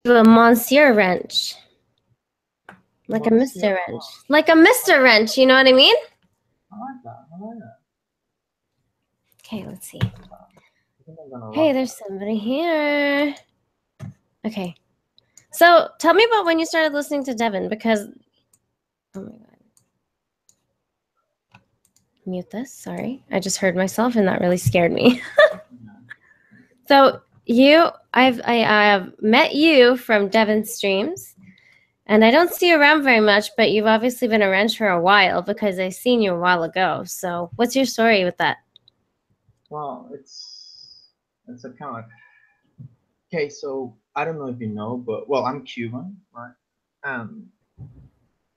a Monsieur Wrench. Like a Mr. Wrench. Like a Mr. Wrench, you know what I mean? I like that. I like that. Okay, let's see. Hey, there's somebody here. Okay. So tell me about when you started listening to Devin, because, oh my God. Mute this, sorry. I just heard myself and that really scared me. So I have met you from Devin's streams, and I don't see you around very much, but you've obviously been a wrench for a while because I seen you a while ago. So what's your story with that? Well, it's a kind of, okay, so I don't know if you know, but well, I'm Cuban, right?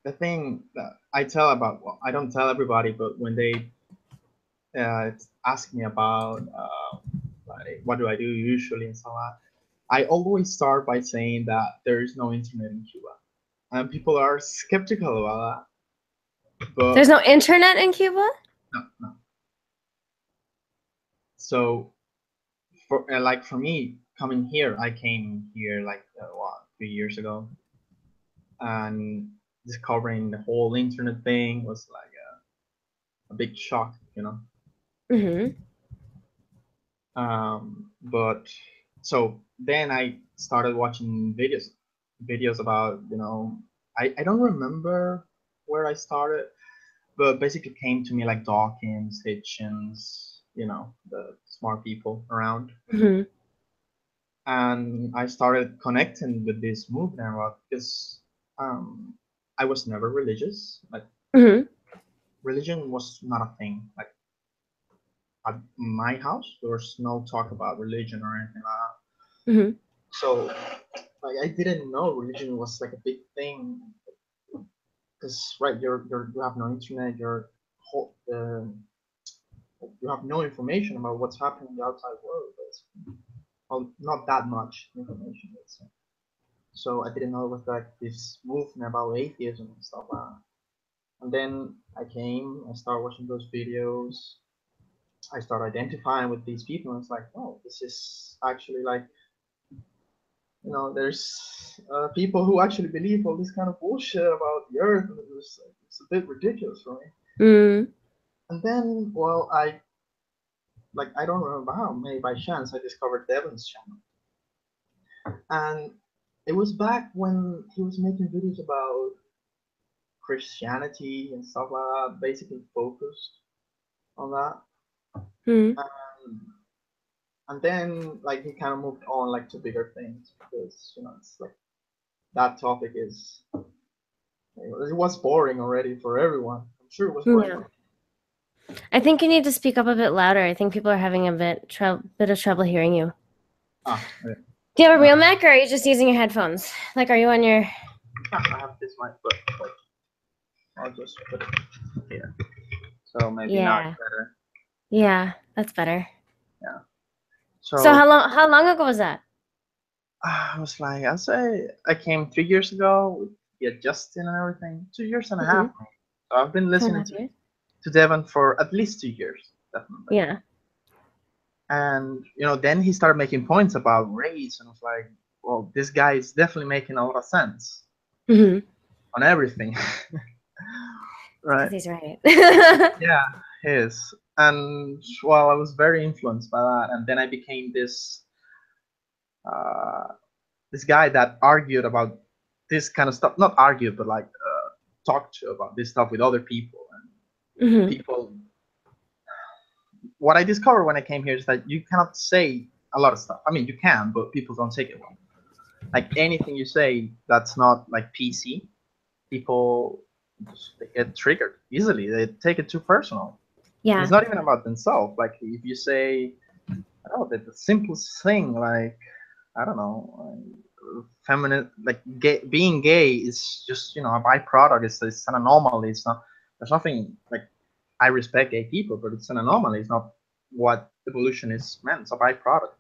The thing that I tell about, well, I don't tell everybody, but when they ask me about like what do I do usually and so on, I always start by saying that there is no internet in Cuba, and people are skeptical about that. But there's no internet in Cuba? No. So for me coming here, I came here like 3 years ago, and discovering the whole internet thing was like a big shock, you know. But so then I started watching videos about, you know, I don't remember where I started, but basically came to me like Dawkins, Hitchens, you know, the smart people around. And I started connecting with this movement because I was never religious. Like religion was not a thing. Like at my house, there was no talk about religion or anything like that. So like I didn't know religion was like a big thing because right, you have no internet, you have no information about what's happening in the outside world. Well, not that much information, let's say. So I didn't know it was like this movement about atheism and stuff like that. And then I started watching those videos. I started identifying with these people, and it's like, oh, this is actually like, you know, there's people who actually believe all this kind of bullshit about the earth, and it's a bit ridiculous for me. And then, well, I don't remember how, maybe by chance, I discovered Devin's channel. And it was back when he was making videos about Christianity and stuff like that, basically focused on that. And then like he kind of moved on like to bigger things because, you know, it's like that topic is, it was boring already for everyone. I'm sure it was boring. Yeah. I think you need to speak up a bit louder. I think people are having a bit of trouble hearing you. Okay. Do you have a real mic, or are you just using your headphones? Like, are you on your... I have this mic, but like, I'll just put it here. So maybe now it's better. Yeah, that's better. Yeah. So how long ago was that? I was like, I'll say I came 3 years ago with Justin and everything. 2 years and a half. So I've been listening to Devin for at least 2 years, definitely. Yeah. And, you know, then he started making points about race, and I was like, well, this guy is definitely making a lot of sense on everything. Right? He's right. Yeah, he is. And, well, I was very influenced by that. And then I became this guy that argued about this kind of stuff. Not argued, but like talked to about this stuff with other people. And people... What I discovered when I came here is that you cannot say a lot of stuff. I mean, you can, but people don't take it well. Like anything you say that's not like PC, people they get triggered easily. They take it too personal. Yeah. It's not even about themselves. Like if you say, oh, the simplest thing, like, I don't know, feminine, like being gay is just, you know, a byproduct. It's an anomaly. It's not. There's nothing like. I respect gay people, but it's an anomaly. It's not what evolution is meant. It's a byproduct.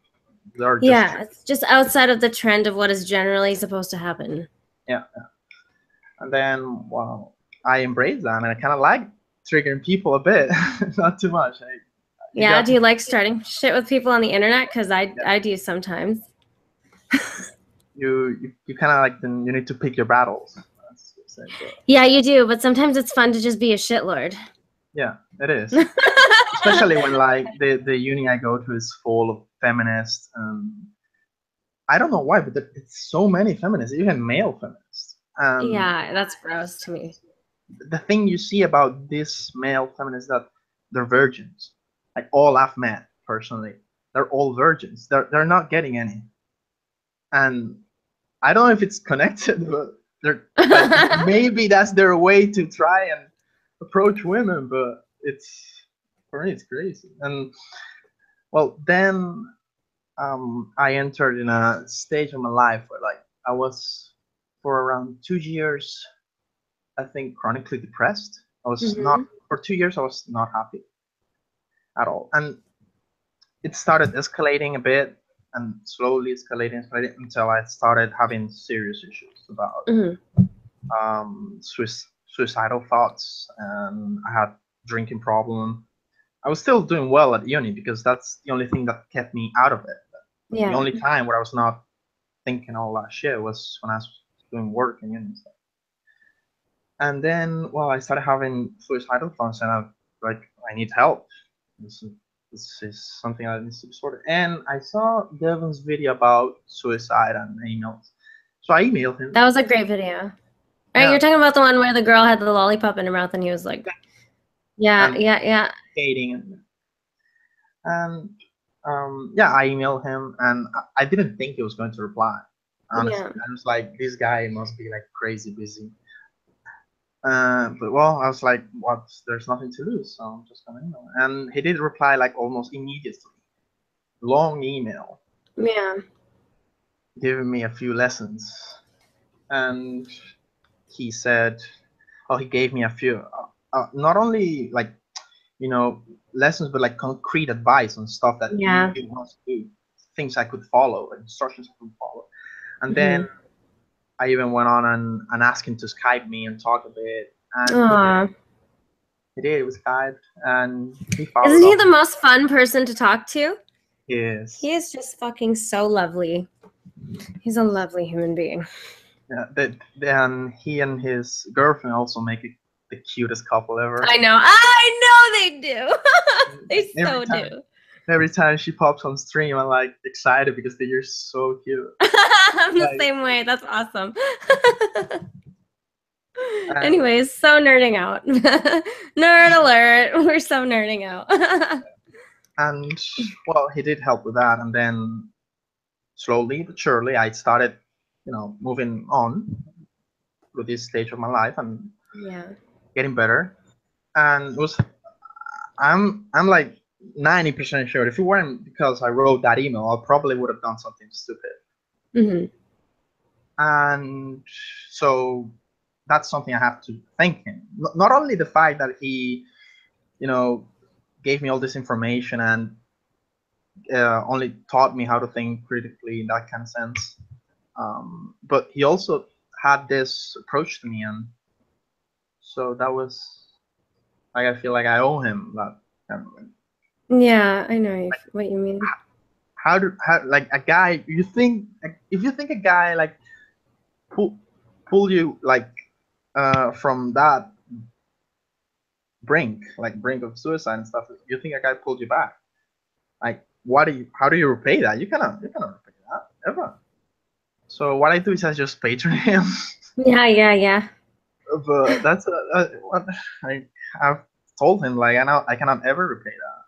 It's just outside of the trend of what is generally supposed to happen. Yeah. And then, well, I embrace that, and I kind of like triggering people a bit, not too much. Do you like starting shit with people on the internet? Because I do sometimes. you kind of like then you need to pick your battles. Yeah, you do, but sometimes it's fun to just be a shitlord. Yeah, it is. Especially when like the uni I go to is full of feminists. I don't know why, but it's so many feminists, even male feminists. Yeah, that's gross to me. The thing you see about this male feminists that they're virgins. Like all I've met personally, they're all virgins. They're not getting any. And I don't know if it's connected, but they're like maybe that's their way to try and approach women, but it's for me it's crazy. And well, then I entered in a stage of my life where like I was for around 2 years, I think, chronically depressed. I was not for 2 years. I was not happy at all, and it started escalating a bit, and slowly escalating until I started having serious issues about suicidal thoughts, and I had drinking problem. I was still doing well at uni because that's the only thing that kept me out of it. Yeah. The only time where I was not thinking all that shit was when I was doing work and uni stuff. And then, well, I started having suicidal thoughts, and I need help. This is something that needs to be sorted. And I saw Devin's video about suicide and emails, so I emailed him. That was a great video. Right, you're talking about the one where the girl had the lollipop in her mouth, and he was like, yeah, skating, and yeah, I emailed him, and I didn't think he was going to reply. Honestly, I was like, this guy must be like crazy busy. But well, I was like, what? There's nothing to lose, so I'm just gonna email. And he did reply like almost immediately. Long email. Yeah. Giving me a few lessons, and he said, oh, he gave me a few, not only like, lessons, but like concrete advice on stuff that he wants to do, things I could follow, instructions I could follow. And then I even went on and asked him to Skype me and talk a bit. And he did. It was Skype, and he followed. Isn't he the most fun person to talk to? Yes. He is just fucking so lovely. He's a lovely human being. Yeah. Then he and his girlfriend also make the cutest couple ever. I know they do. They so do. Every time she pops on stream, I'm like excited because they're so cute. I'm the same way. That's awesome. Anyways, so nerding out. Nerd alert. We're so nerding out. And well, he did help with that, and then slowly but surely I started, moving on through this stage of my life and getting better. And I'm like 90% sure if it weren't because I wrote that email, I probably would have done something stupid. And so that's something I have to thank him. Not only the fact that he, gave me all this information and only taught me how to think critically in that kind of sense, but he also had this approach to me, and so that was like, I feel like I owe him that kind of thing. Yeah, I know what you mean. How like a guy, if you think a guy like pull you like from that brink of suicide and stuff, you think a guy pulled you back, like how do you repay that? You cannot repay that ever. So what I do is I just patron him. Yeah. But that's what I've told him, like I cannot ever repay that.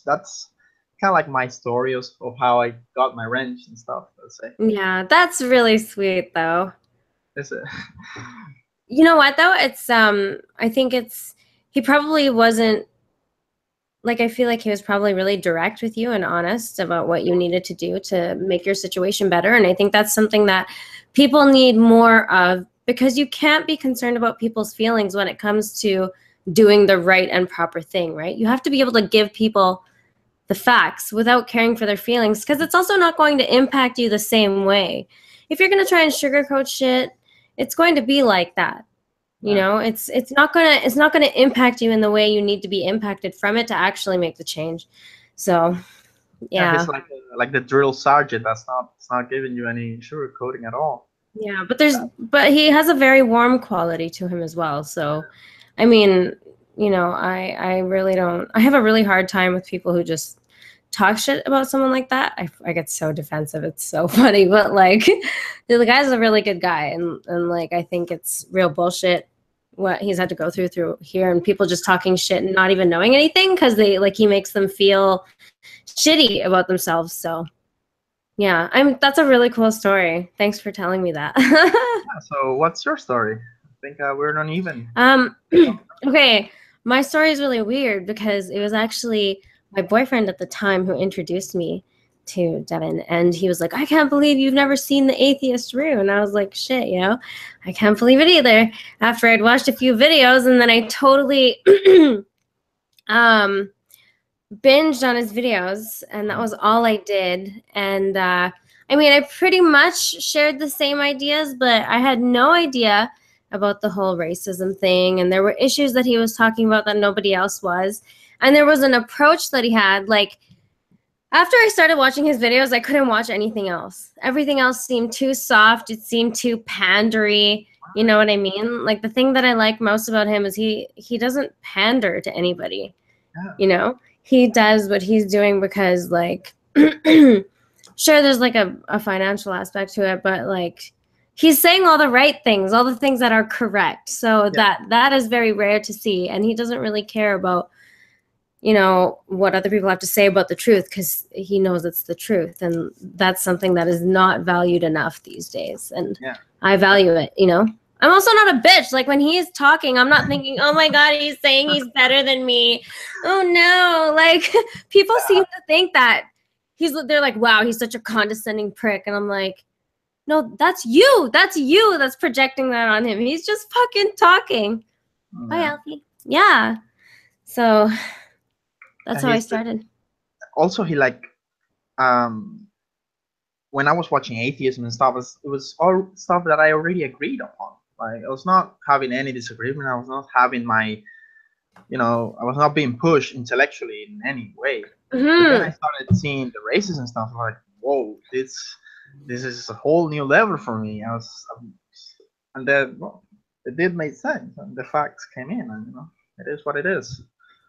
That's kind of like my story of how I got my wrench and stuff, let's say. Yeah, that's really sweet though. Is it? You know what though? It's I think he probably wasn't, like, I feel like he was probably really direct with you and honest about what you needed to do to make your situation better. And I think that's something that people need more of, because you can't be concerned about people's feelings when it comes to doing the right and proper thing, right? You have to be able to give people the facts without caring for their feelings, because it's also not going to impact you the same way. If you're going to try and sugarcoat shit, it's going to be like that. It's not gonna impact you in the way you need to be impacted from it to actually make the change. So Yeah, Yeah. he's like the drill sergeant. It's not giving you any sugarcoating at all. Yeah, but he has a very warm quality to him as well. So, I mean, I really don't. I have a really hard time with people who just talk shit about someone like that. I get so defensive. It's so funny, but like, the guy's a really good guy, and like I think it's real bullshit what he's had to go through here, and people just talking shit and not even knowing anything because he makes them feel shitty about themselves. So. Yeah, that's a really cool story. Thanks for telling me that. Yeah, so what's your story? I think we're not even. Okay, my story is really weird because it was actually my boyfriend at the time who introduced me to Devin, and he was like, "I can't believe you've never seen The Atheist Rue," and I was like, "Shit, I can't believe it either." After I'd watched a few videos, and then I totally binged on his videos, and that was all I did. And I mean, I pretty much shared the same ideas, but I had no idea about the whole racism thing, and there were issues that he was talking about that nobody else was, and there was an approach that he had. Like, after I started watching his videos, I couldn't watch anything else. Everything else seemed too soft. It seemed too pandery. You know what I mean? Like, the thing that I like most about him is he doesn't pander to anybody. Yeah. He does what he's doing because, like, sure, there's like a financial aspect to it, but like, he's saying all the right things, all the things that are correct. So that is very rare to see, and he doesn't really care about what other people have to say about the truth, because he knows it's the truth, and that's something that is not valued enough these days, and I value it. I'm also not a bitch. Like, when he is talking, I'm not thinking, oh my god, he's saying he's better than me. Oh no. Like, people seem to think that they're like, wow, he's such a condescending prick, and I'm like, no, that's you that's projecting that on him. He's just fucking talking. Bye, Alfie. Yeah, so that's how I started. Also, he like, when I was watching atheism and stuff, it was all stuff that I already agreed upon. Like, I was not having any disagreement. I was not having I was not being pushed intellectually in any way. But then I started seeing the races and stuff. Like, whoa, this is a whole new level for me. And then it did make sense, and the facts came in, and it is what it is.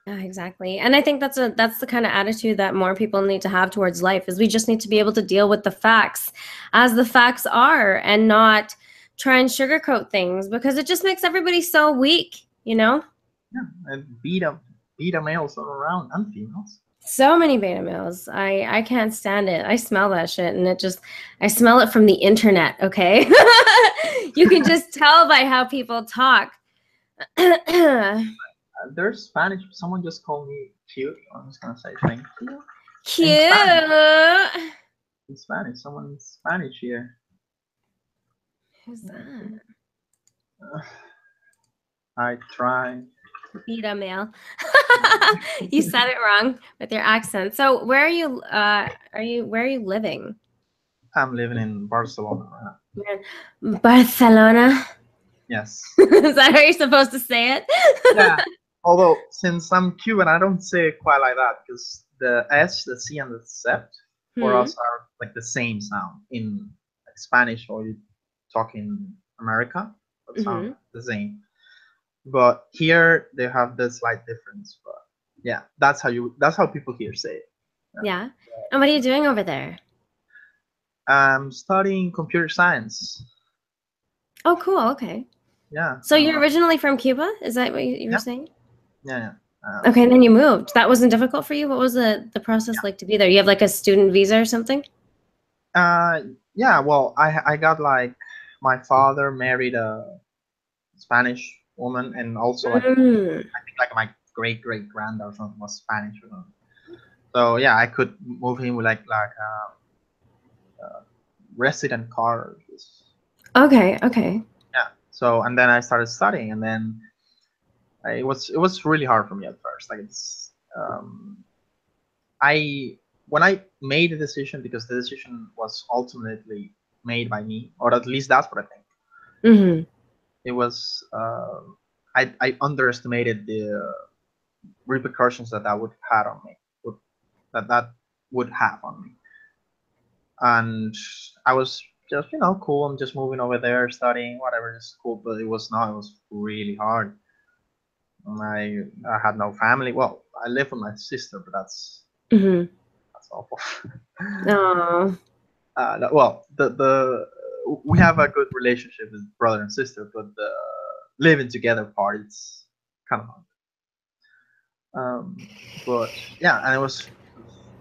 Yeah, exactly. And I think that's the kind of attitude that more people need to have towards life, is we just need to be able to deal with the facts as the facts are, and not try and sugarcoat things, because it just makes everybody so weak, Yeah, and beta males all around, and females. So many beta males. I can't stand it. I smell that shit, and I smell it from the internet, okay? You can just tell by how people talk. There's Spanish. Someone just called me cute. I'm just gonna say thank you. Cute. In Spanish. Someone in Spanish here. Who's that? I try. Beta male. You said it wrong with your accent. So where are you? Where are you living? I'm living in Barcelona right now. Barcelona. Yes. Is that how you're supposed to say it? Yeah. Although, since I'm Cuban, I don't say it quite like that, because the S, the C, and the Z for us are like the same sound in like Spanish, or you talk in America, it sound the same. But here they have this slight difference. But yeah, that's how people here say it. Yeah. And what are you doing over there? I'm studying computer science. Oh, cool. Okay. Yeah. So you're originally from Cuba? Is that what you were saying? Yeah. Okay, and then you moved. That wasn't difficult for you? What was the process like to be there? You have like a student visa or something? Yeah. Well, I got like, my father married a Spanish woman, and also like I think like my great granddad or something was Spanish or something. So yeah, I could move him with like resident card. Okay. Yeah. So, and then I started studying, and then it was really hard for me at first. Like, it's when I made the decision, because the decision was ultimately made by me, or at least that's what I think. It was I underestimated the repercussions that would have had on me. That would have on me. And I was just, cool. I'm just moving over there, studying, whatever. It's cool, but it was not. It was really hard. I had no family. Well, I live with my sister, but that's awful. Oh. Well, the we have a good relationship as brother and sister, but the living together part, it's kind of hard. But yeah, and it was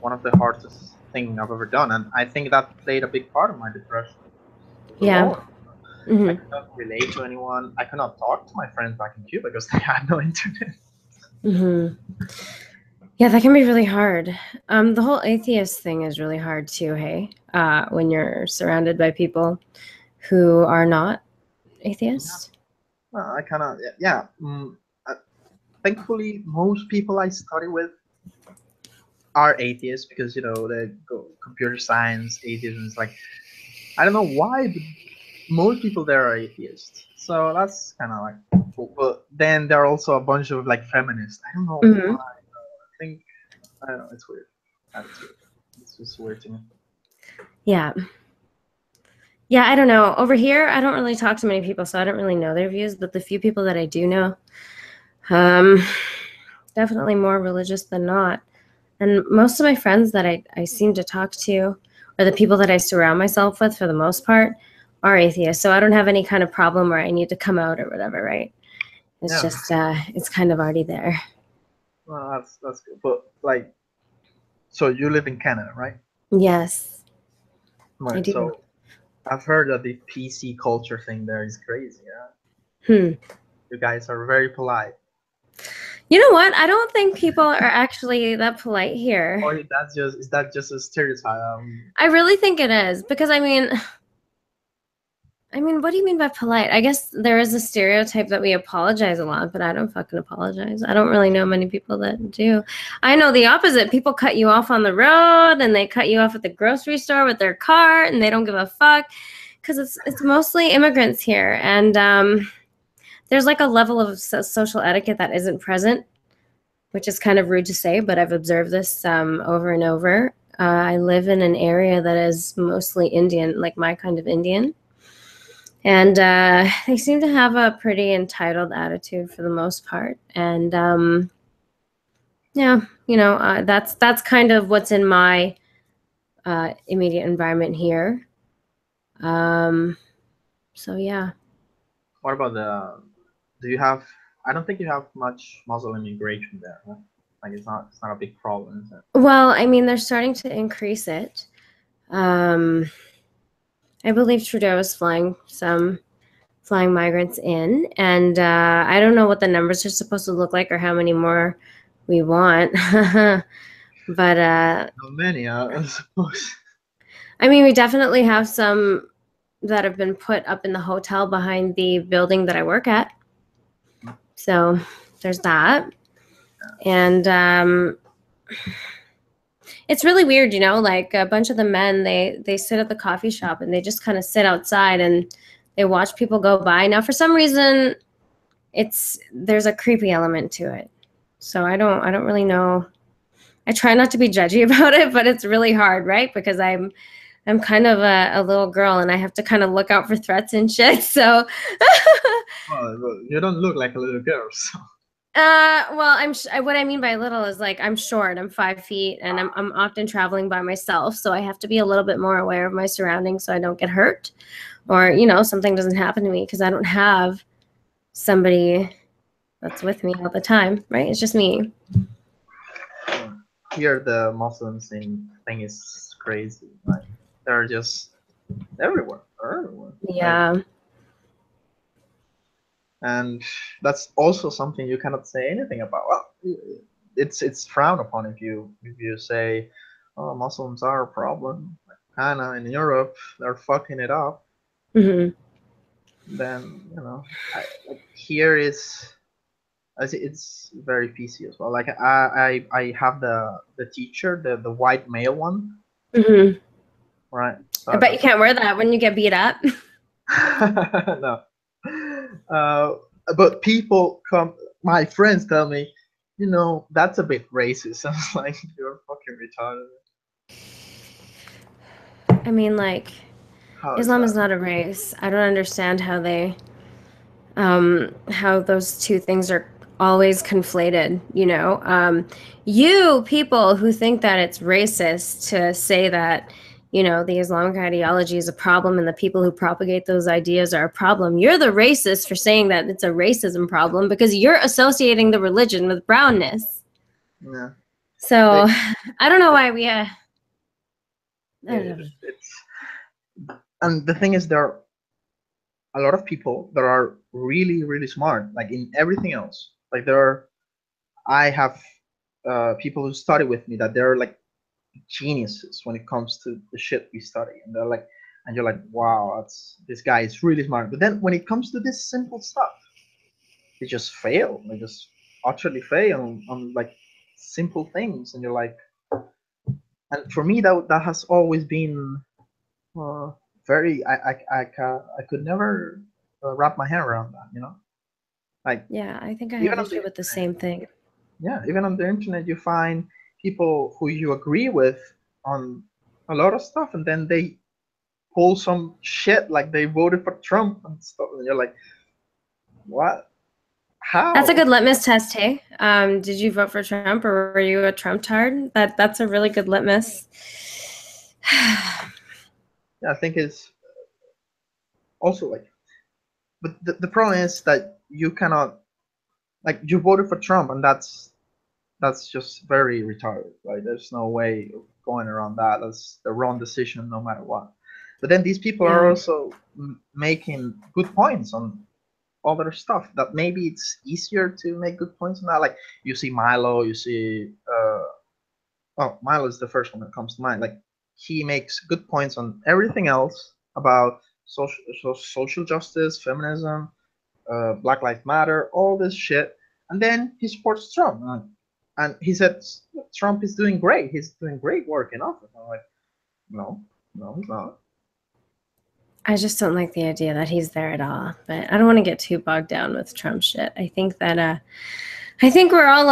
one of the hardest thing I've ever done, and I think that played a big part of my depression. I was Yeah. alone. I could not relate to anyone. I could not talk to my friends back in Cuba because they had no internet. Yeah, that can be really hard. The whole atheist thing is really hard too, hey? When you're surrounded by people who are not atheists. Well, I kind of, yeah. Thankfully, most people I study with are atheists because, they go computer science, atheism is like, I don't know why, but most people there are atheists. So that's kind of like cool. But then there are also a bunch of like feminists. I don't know why. I think, I don't know, it's weird. It's weird. It's just weird to me. Yeah. Yeah, I don't know. Over here, I don't really talk to many people, so I don't really know their views. But the few people that I do know, definitely more religious than not. And most of my friends that I seem to talk to, or the people that I surround myself with for the most part, are atheists. So I don't have any kind of problem where I need to come out or whatever, right? It's just, it's kind of already there. Well, that's good. But like, so you live in Canada, right? Yes, Right. I do. So I've heard that the PC culture thing there is crazy. Yeah. You guys are very polite. You know what? I don't think people are actually that polite here. Or is that just a stereotype? I really think it is because I mean, what do you mean by polite? I guess there is a stereotype that we apologize a lot, but I don't fucking apologize. I don't really know many people that do. I know the opposite. People cut you off on the road and they cut you off at the grocery store with their cart and they don't give a fuck because it's mostly immigrants here. And there's like a level of social etiquette that isn't present, which is kind of rude to say, but I've observed this over and over. I live in an area that is mostly Indian, like my kind of Indian. And they seem to have a pretty entitled attitude for the most part. And yeah, that's kind of what's in my immediate environment here. So yeah. What about do you have? I don't think you have much Muslim immigration there. Huh? Like it's not a big problem, is it? Well, I mean, they're starting to increase it. I believe Trudeau is flying migrants in, and I don't know what the numbers are supposed to look like or how many more we want. But not many, I suppose. I mean, we definitely have some that have been put up in the hotel behind the building that I work at. So there's that. And it's really weird, like a bunch of the men, they sit at the coffee shop and they just kind of sit outside and they watch people go by. Now, for some reason, there's a creepy element to it. So I don't really know. I try not to be judgy about it, but it's really hard, right? Because I'm kind of a little girl and I have to kind of look out for threats and shit. So Well, you don't look like a little girl, so. Well, what I mean by little is like I'm short. I'm 5 feet, and I'm often traveling by myself, so I have to be a little bit more aware of my surroundings so I don't get hurt, or something doesn't happen to me because I don't have somebody that's with me all the time, right? It's just me. Here, the Muslims thing is crazy. Like they're just everywhere. Yeah. Like, and that's also something you cannot say anything about. Well, it's frowned upon if you say, "Oh, Muslims are a problem." Like, Hannah in Europe, they're fucking it up. Mm-hmm. Then like here it's very PC as well. Like I have the teacher, the white male one. Mm-hmm. Right. So I bet you can't wear that when you get beat up. No. But my friends tell me, that's a bit racist. I was like, you're fucking retarded. I mean, like, How is Islam that? is not a race. I don't understand how those two things are always conflated, you know? You people who think that it's racist to say that, you know, the Islamic ideology is a problem and the people who propagate those ideas are a problem, you're the racist for saying that it's a racism problem because you're associating the religion with brownness. Yeah. So I don't know why we It's and the thing is, there are a lot of people that are really, really smart, like in everything else. Like I have people who study with me that they're like geniuses when it comes to the shit we study, and they're like, and you're like, wow, this guy is really smart. But then when it comes to this simple stuff, they just fail. They just utterly fail on like simple things, and you're like, and for me that has always been uh, very I could never wrap my head around that, you know, like yeah, I think I even have on the issue with the same thing. yeah, even on the internet you find people who you agree with on a lot of stuff, and then they pull some shit like they voted for Trump and stuff, and you're like, what? That's a How? good litmus test, hey. Did you vote for Trump or were you a Trump tard? That's a really good litmus. Yeah, I think it's also like, but the problem is that you cannot, like, you voted for Trump, and that's just very retarded. Like, there's no way of going around that. That's the wrong decision, no matter what. But then these people are Yeah. also making good points on other stuff that maybe it's easier to make good points on that. Like, you see Milo, you see, oh, Milo is the first one that comes to mind. Like, he makes good points on everything else about social justice, feminism, Black Lives Matter, all this shit, and then he supports Trump, and he said Trump is doing great. He's doing great work in office. I'm like, no, no, he's not. I just don't like the idea that he's there at all. But I don't want to get too bogged down with Trump shit. I think that I think we're all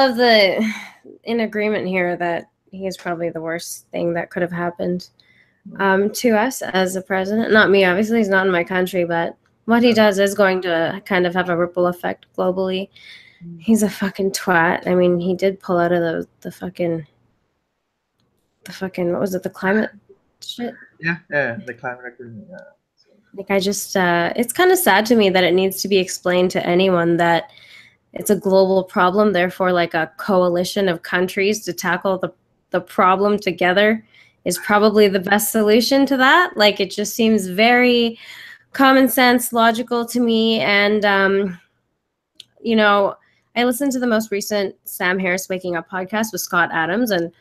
in agreement here that he is probably the worst thing that could have happened to us as a president. Not me, obviously, he's not in my country, but what he does is going to kind of have a ripple effect globally. He's a fucking twat. I mean, he did pull out of the fucking what was it, the climate shit? Yeah, the climate agreement. Yeah. Like, I just, it's kind of sad to me that it needs to be explained to anyone that it's a global problem. Therefore, like a coalition of countries to tackle the problem together is probably the best solution to that. Like, it just seems very common sense, logical to me. And, you know, I listened to the most recent Sam Harris Waking Up podcast with Scott Adams, and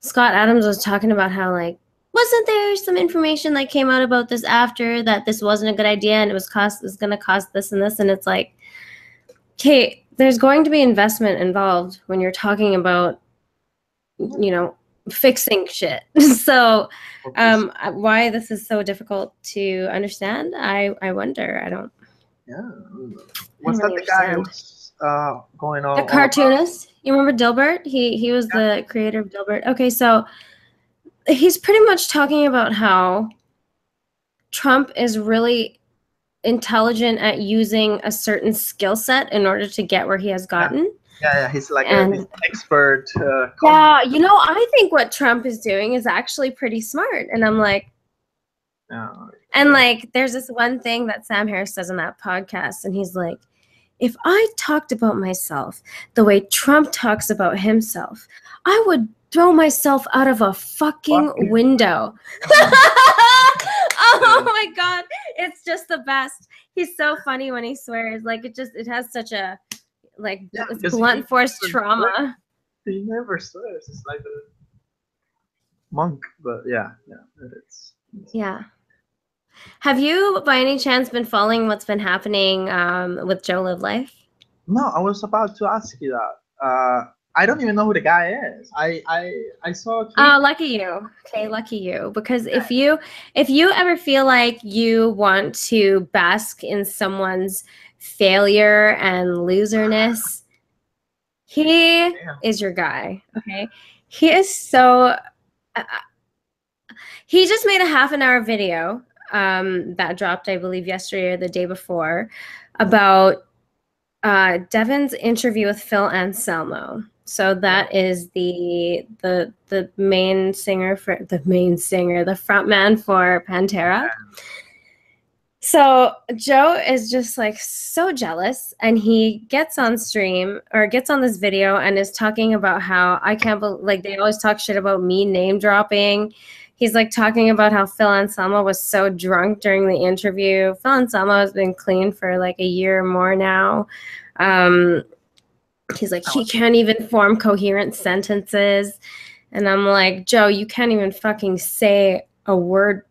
Scott Adams was talking about how, like, wasn't there some information that came out about this after that this wasn't a good idea and it was going to cost this and this, and it's like, okay, there's going to be investment involved when you're talking about, you know, fixing shit. So why this is so difficult to understand, I wonder. I don't Was that really the guy who understand. was going The all about? cartoonist, you remember Dilbert? He was the creator of Dilbert. Okay, so he's pretty much talking about how Trump is really intelligent at using a certain skill set in order to get where he has gotten. Yeah. He's like this And expert. yeah, you know, I think what Trump is doing is actually pretty smart. And I'm like, and like, there's this one thing that Sam Harris says on that podcast, and he's like, if I talked about myself the way Trump talks about himself, I would throw myself out of a fucking window. Oh my God. It's just the best. He's so funny when he swears. Like, it has such a, like, it's blunt force trauma. He never swears. It's like a monk, but yeah, it's Yeah. Have you, by any chance, been following what's been happening with Joe Live Life? No, I was about to ask you that. I don't even know who the guy is. I saw a tweet. Oh, lucky you. Okay, lucky you. Because if you ever feel like you want to bask in someone's failure and loserness, he is your guy. Okay. He is so He just made a half-an-hour video that dropped, I believe, yesterday or the day before, about Devin's interview with Phil Anselmo. So that is the main singer the front man for Pantera. So Joe is just like so jealous, and he gets on stream or gets on this video and is talking about how I can't believe, like, they always talk shit about me name dropping. He's like talking about how Phil Anselmo was so drunk during the interview. Phil Anselmo has been clean for like a year or more now. He's like, he can't even form coherent sentences. And I'm like, Joe, you can't even fucking say a word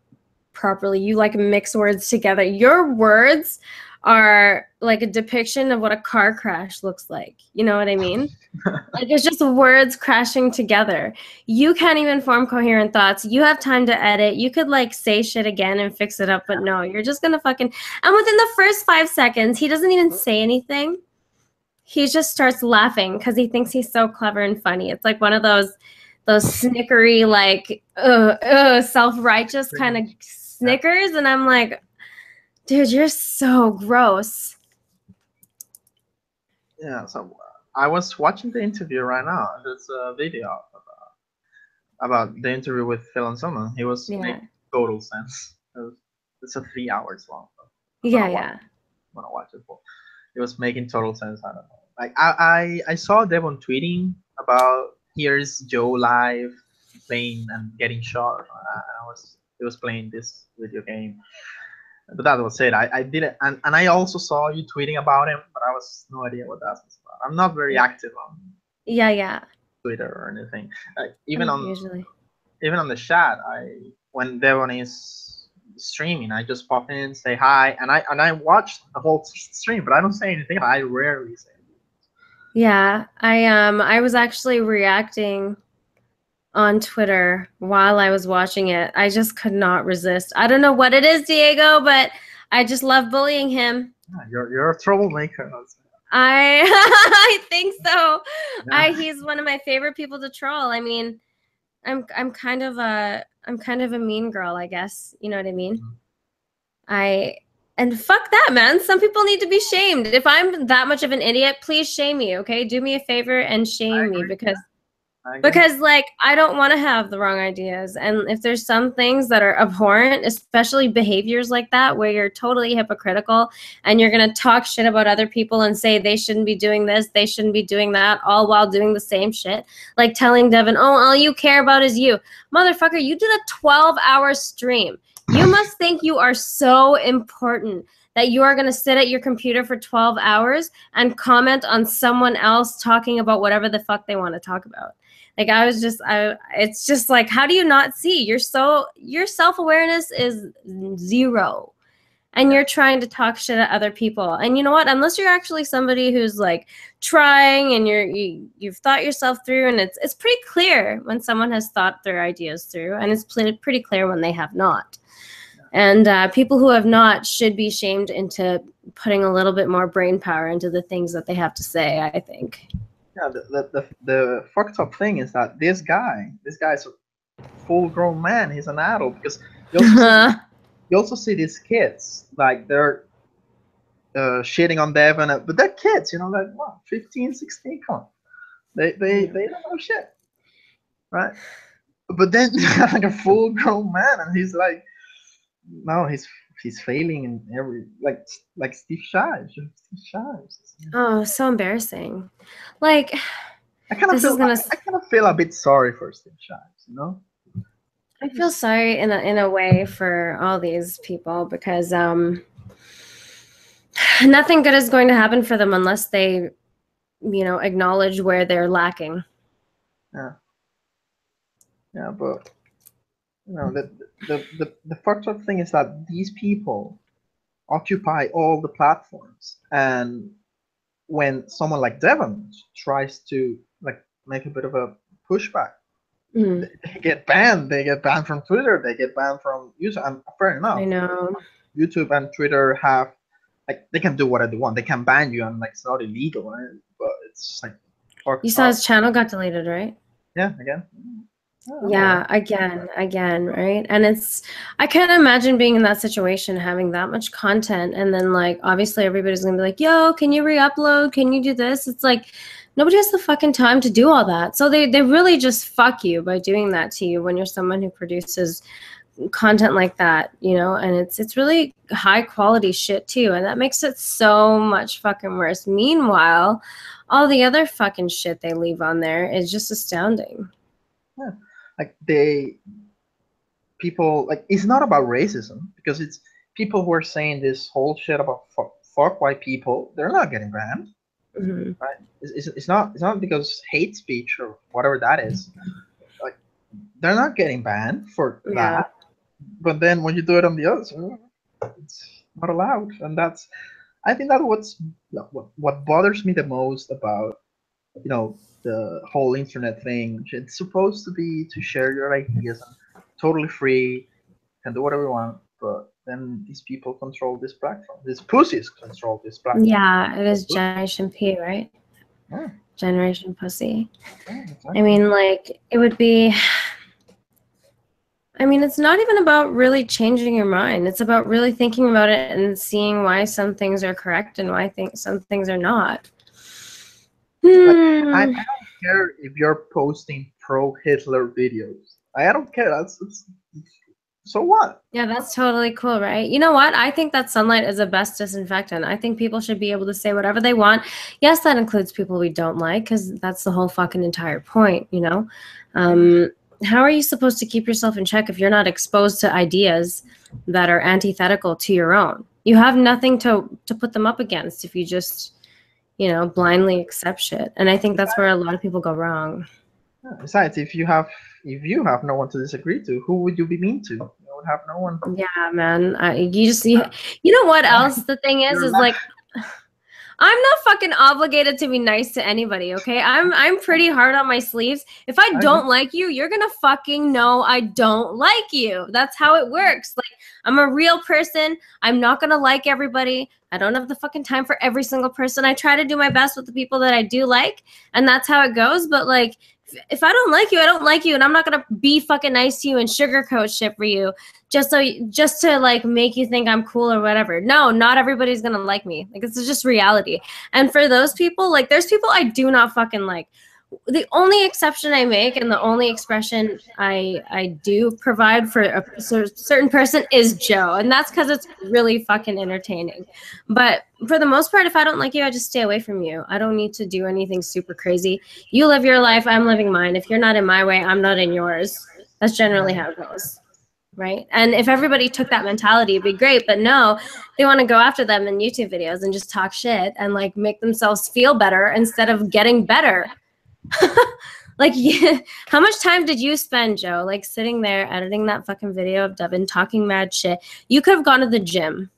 properly. You like mix words together. Your words are like a depiction of what a car crash looks like. You know what I mean? Like, it's just words crashing together. You can't even form coherent thoughts. You have time to edit. You could like say shit again and fix it up, but no, you're just gonna fucking, and within the first 5 seconds, he doesn't even say anything. He just starts laughing because he thinks he's so clever and funny. It's like one of those snickery, like self-righteous kind of snickers, and I'm like, dude, you're so gross. Yeah, so I was watching the interview right now. There's a video about the interview with Phil Anselmo. He was making total sense. It's a 3 hours long. Yeah. I'm gonna watch it for. It was making total sense. I don't know. Like I saw Devon tweeting about here's Joe live playing and getting shot. He was playing this video game. But that was it. I didn't, and I also saw you tweeting about him, but I was no idea what that was about. I'm not very active on Twitter or anything. Even on the chat, when Devon is streaming, I just pop in, say hi, and I watch the whole stream, but I don't say anything. I rarely say anything. Yeah, I was actually reacting on Twitter while I was watching it. I just could not resist. I don't know what it is, Diego, but I just love bullying him. Yeah, you're a troublemaker. I think so. Yeah. He's one of my favorite people to troll. I mean, I'm kind of a mean girl, I guess. You know what I mean? And fuck that, man. Some people need to be shamed. If I'm that much of an idiot, please shame me, okay? Do me a favor and shame me, because like, I don't want to have the wrong ideas. And if there's some things that are abhorrent, especially behaviors like that, where you're totally hypocritical and you're going to talk shit about other people and say they shouldn't be doing this, they shouldn't be doing that, all while doing the same shit. Like telling Devin, oh, all you care about is you. Motherfucker, you did a 12-hour stream. You must think you are so important that you are going to sit at your computer for 12 hours and comment on someone else talking about whatever the fuck they want to talk about. Like, it's just like, how do you not see? Your self-awareness is zero. And you're trying to talk shit at other people. And you know what? Unless you're actually somebody who's like trying and you've thought yourself through, and it's pretty clear when someone has thought their ideas through, and it's pretty clear when they have not. And people who have not should be shamed into putting a little bit more brain power into the things that they have to say, I think. Yeah, the fucked up thing is that this guy's a full-grown man. He's an adult, because you also see these kids, like, they're shitting on Devin, but they're kids, you know, like, what, 15, 16, come on. They don't know shit, right? But then you have like a full-grown man, and he's like, no, he's failing in every, like Steve Shives. Oh, so embarrassing. Like, I kind of feel a bit sorry for Steve Shives, you know? I feel sorry in a way for all these people, because nothing good is going to happen for them unless they, acknowledge where they're lacking. Yeah, but the fucked up thing is that these people occupy all the platforms, and when someone like Devon tries to like make a bit of a pushback, they get banned. They get banned from Twitter. They get banned from YouTube. And fair enough. I know. YouTube and Twitter have, like, they can do whatever they want. They can ban you, and like, it's not illegal, right? But it's like, you saw his channel got deleted, right? Yeah, again. Yeah, again, right? And I can't imagine being in that situation, having that much content, and then like obviously everybody's gonna be like, yo, can you re-upload? Can you do this? It's like nobody has the fucking time to do all that. So they really just fuck you by doing that to you when you're someone who produces content like that, you know, and it's really high quality shit too, and that makes it so much fucking worse. Meanwhile, all the other fucking shit they leave on there is just astounding. Yeah, like people like it's not about racism because it's people who are saying this whole shit about fuck white people. They're not getting banned, right? It's not because hate speech or whatever that is. Like they're not getting banned for Yeah. that. But then when you do it on the others, it's not allowed, and that's I think that what bothers me the most about the whole internet thing. It's supposed to be to share your ideas and totally free, can do whatever you want, but then these people control this platform. These pussies control this platform. Yeah, it is Generation P, right? Yeah, Generation Pussy. yeah, I exactly. mean, like, it would be, I mean, it's not even about really changing your mind. It's about really thinking about it and seeing why some things are correct and why some things are not. Like I don't care if you're posting pro Hitler videos. I don't care. So what? Yeah, that's totally cool, right? You know what? I think that sunlight is the best disinfectant. I think people should be able to say whatever they want. Yes, that includes people we don't like, because that's the whole fucking entire point, you know? How are you supposed to keep yourself in check if you're not exposed to ideas that are antithetical to your own? You have nothing to put them up against if you just, you know, blindly accept shit. And I think that's where a lot of people go wrong. Besides, if you have no one to disagree to, who would you be mean to? You would have no one. Yeah, man. You know what else the thing is You're like, I'm not fucking obligated to be nice to anybody, okay? I'm pretty hard on my sleeves. If I I know. don't like you, you're gonna fucking know I don't like you. That's how it works. Like, I'm a real person. I'm not gonna like everybody. I don't have the fucking time for every single person. I try to do my best with the people that I do like, and that's how it goes. But like, if I don't like you, I don't like you, and I'm not gonna be fucking nice to you and sugarcoat shit for you just to like make you think I'm cool or whatever. No, not everybody's gonna like me. Like, it's just reality. And for those people, like, there's people I do not fucking like. The only exception I make and the only expression I do provide for a certain person is Joe, and that's because it's really fucking entertaining. But for the most part, if I don't like you, I just stay away from you. I don't need to do anything super crazy. You live your life, I'm living mine. If you're not in my way, I'm not in yours. That's generally how it goes, right? And if everybody took that mentality, it'd be great. But no, they want to go after them in YouTube videos and just talk shit and like make themselves feel better instead of getting better. Like, yeah, how much time did you spend, Joe, like sitting there editing that fucking video of Devin talking mad shit? You could have gone to the gym.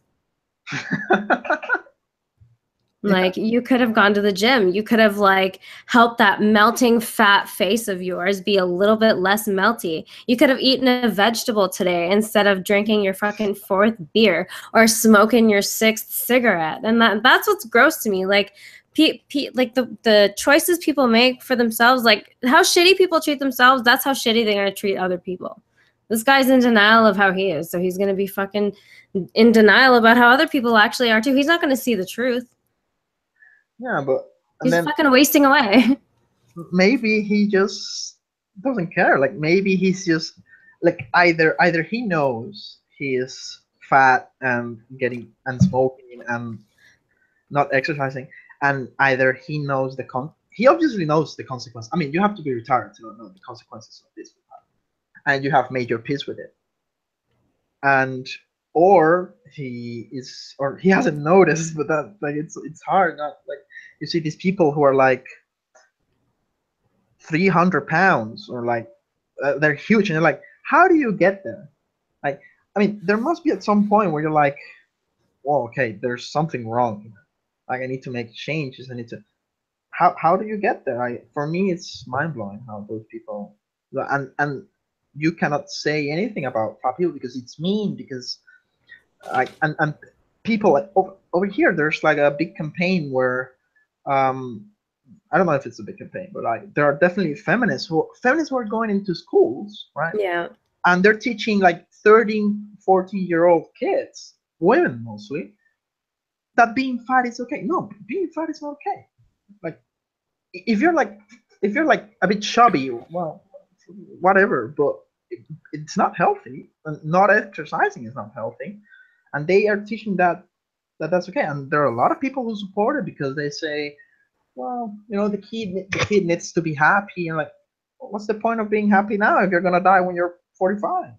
Like, you could have gone to the gym. You could have like helped that melting fat face of yours be a little bit less melty. You could have eaten a vegetable today instead of drinking your fucking fourth beer or smoking your sixth cigarette. And that's what's gross to me. Like, like the choices people make for themselves, like how shitty people treat themselves, that's how shitty they're going to treat other people. This guy's in denial of how he is, so he's going to be fucking in denial about how other people actually are too. He's not going to see the truth. Yeah, but and He's then fucking wasting away. maybe he just doesn't care. Like maybe he's just like either he knows he is fat and getting and smoking and not exercising, and either he knows he obviously knows the consequence. I mean, you have to be retired to know the consequences of this, and you have made your peace with it. And or he hasn't noticed, but that like it's hard. Not like you see these people who are like 300 pounds or like they're huge, and you're like, how do you get there? Like, I mean, there must be at some point where you're like, well, okay, there's something wrong here. Like, I need to make changes. I need to. How do you get there? For me, it's mind blowing how those people and you cannot say anything about fat people because it's mean because and people like over here there's like a big campaign where I don't know if it's a big campaign, but like there are definitely feminists who are going into schools, right? Yeah. And they're teaching like 13, 14-year-old kids, women mostly, that being fat is okay. No, being fat is not okay. Like if you're like a bit chubby, well, whatever, but it's not healthy. And not exercising is not healthy, and they are teaching that's okay. And there are a lot of people who support it because they say, well, the kid needs to be happy, and like, what's the point of being happy now if you're gonna die when you're 45?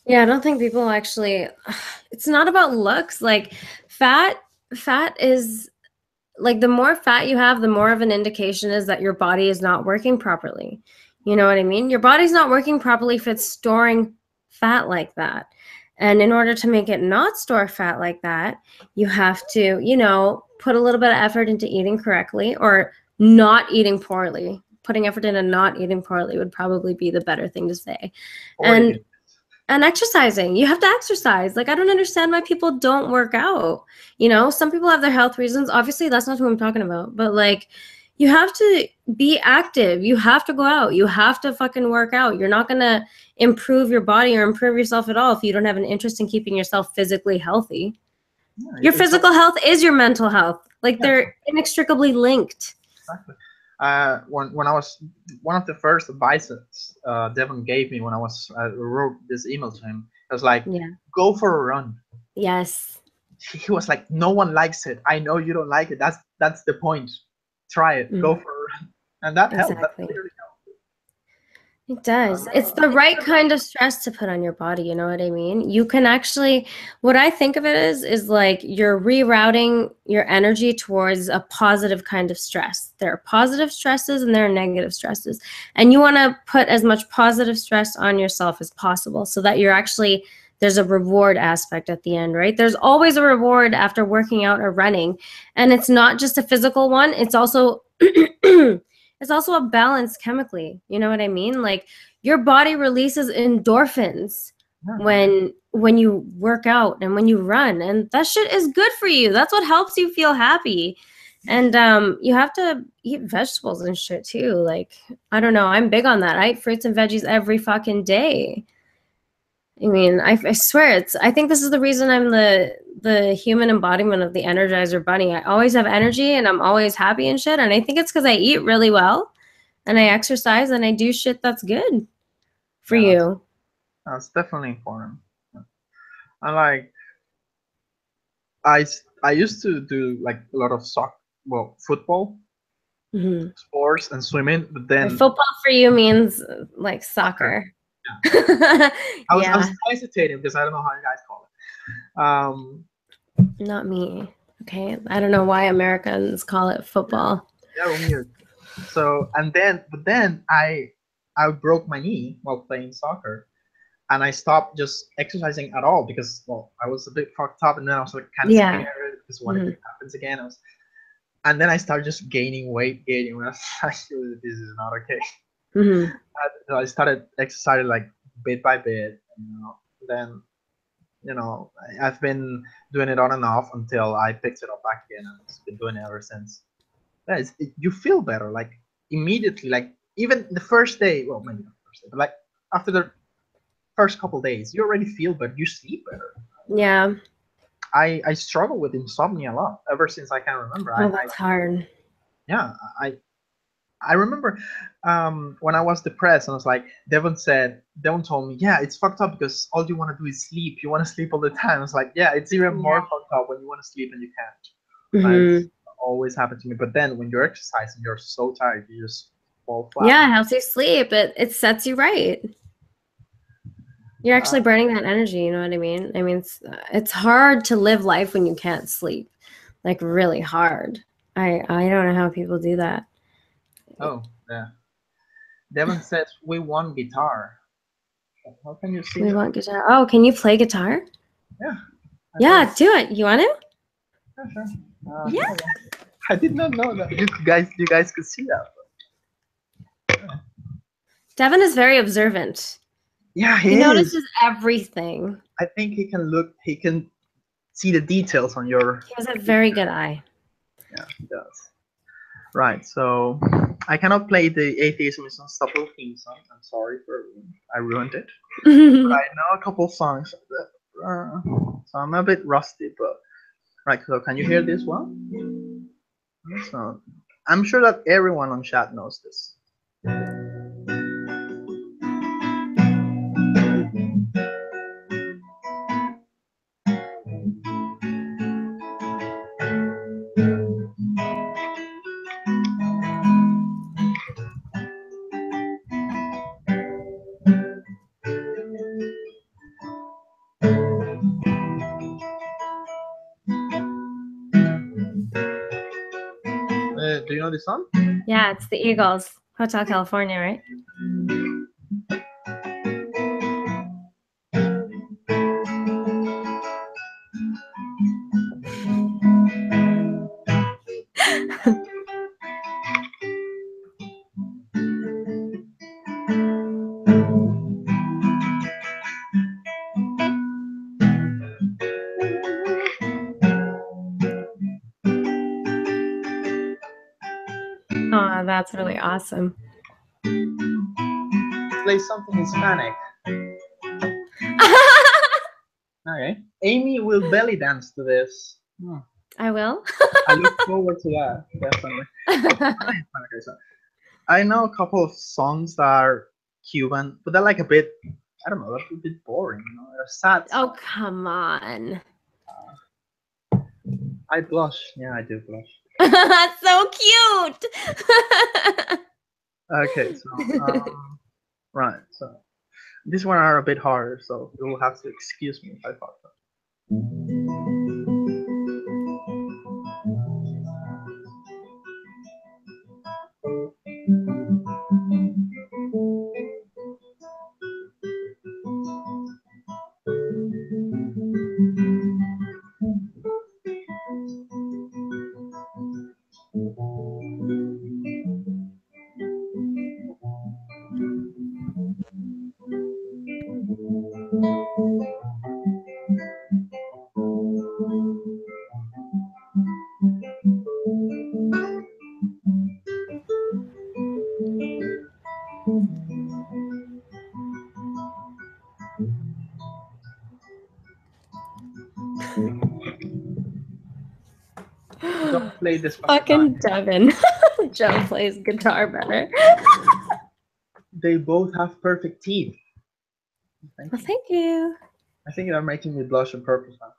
Yeah, I don't think people actually, it's not about looks. Like fat is like the more fat you have, the more of an indication is that your body is not working properly. You know what I mean? Your body's not working properly if it's storing fat like that. And in order to make it not store fat like that, you have to, put a little bit of effort into eating correctly or not eating poorly. Putting effort into not eating poorly would probably be the better thing to say. Or And exercising. You have to exercise. Like, I don't understand why people don't work out. Some people have their health reasons. Obviously, that's not who I'm talking about. But like, you have to be active. You have to go out. You have to fucking work out. You're not going to improve your body or improve yourself at all if you don't have an interest in keeping yourself physically healthy. Your physical health is your mental health. Like, they're inextricably linked. Exactly. When I was one of the first advices Devon gave me when I wrote this email to him, I was like, go for a run. Yes. He was like, no one likes it. I know you don't like it. That's the point. Try it. Go for a run. And that helped. That literally helped. It does. It's the right kind of stress to put on your body. You know what I mean? You can actually, what I think of it is like you're rerouting your energy towards a positive kind of stress. There are positive stresses and there are negative stresses. And you want to put as much positive stress on yourself as possible so that you're actually, there's a reward aspect at the end, right? There's always a reward after working out or running. And it's not just a physical one. It's also it's also a balance chemically. You know what I mean? Like your body releases endorphins when you work out and when you run, and that shit is good for you. That's what helps you feel happy. And you have to eat vegetables and shit too. Like, I don't know. I'm big on that. I eat fruits and veggies every fucking day. I mean, I swear I think this is the reason I'm the human embodiment of the Energizer Bunny. I always have energy and I'm always happy and shit. And I think it's because I eat really well and I exercise and I do shit that's good for you. That's definitely important. And like, I used to do like a lot of football, sports and swimming, but then football for you means like soccer. Yeah. I was hesitating because I don't know how you guys call it. Not me. Okay, I don't know why Americans call it football. Yeah, weird. So but then I broke my knee while playing soccer, and I stopped just exercising at all because I was a bit fucked up, and then I was like kind of scared because what if it happens again? And then I started just gaining weight. I was like, this is not okay. I started exercising like bit by bit, then I've been doing it on and off until I picked it up back again, and I've been doing it ever since. You feel better like immediately, like even the first day, well, maybe not the first day, but like after the first couple days you already feel better, you sleep better. Yeah, I struggle with insomnia a lot ever since I can remember. That's hard. Yeah, I remember when I was depressed, and I was like, Devon told me, yeah, it's fucked up because all you want to do is sleep. You want to sleep all the time. I was like, yeah, it's even more fucked up when you want to sleep and you can't. It's always happened to me. But then when you're exercising, you're so tired, you just fall flat. Yeah, it helps you sleep. It sets you right. You're actually burning that energy. You know what I mean? I mean, it's hard to live life when you can't sleep. Like really hard. I don't know how people do that. Oh, yeah. Devon says we want guitar. How can you see we want guitar? Oh, can you play guitar? Yeah. Yeah, do it. You want to? Yeah, sure. Yeah. I did not know that you guys could see that. Devon is very observant. Yeah, he notices everything. I think he can see the details on your... He has a very good eye. Yeah, he does. Right, so I cannot play the Atheism is Unstoppable theme song. I'm sorry for I ruined it. But I know a couple songs that, so I'm a bit rusty. But right, so can you hear this one? So I'm sure that everyone on chat knows this. Do you know this song? Yeah, it's the Eagles, Hotel California, right? Oh, that's really awesome. Play something Hispanic. Okay. Amy will belly dance to this. I will. I look forward to that, definitely. I know a couple of songs that are Cuban, but they're like a bit, I don't know, they're a bit boring. You know? They're sad. Oh, come on. I blush. Yeah, I do blush. That's so cute. Okay, so right, so this one are a bit harder, so you will have to excuse me if I fuck up. Don't play this fucking Devin. Joe plays guitar better. They both have perfect teeth. Thank you. I think you're making me blush on purpose now.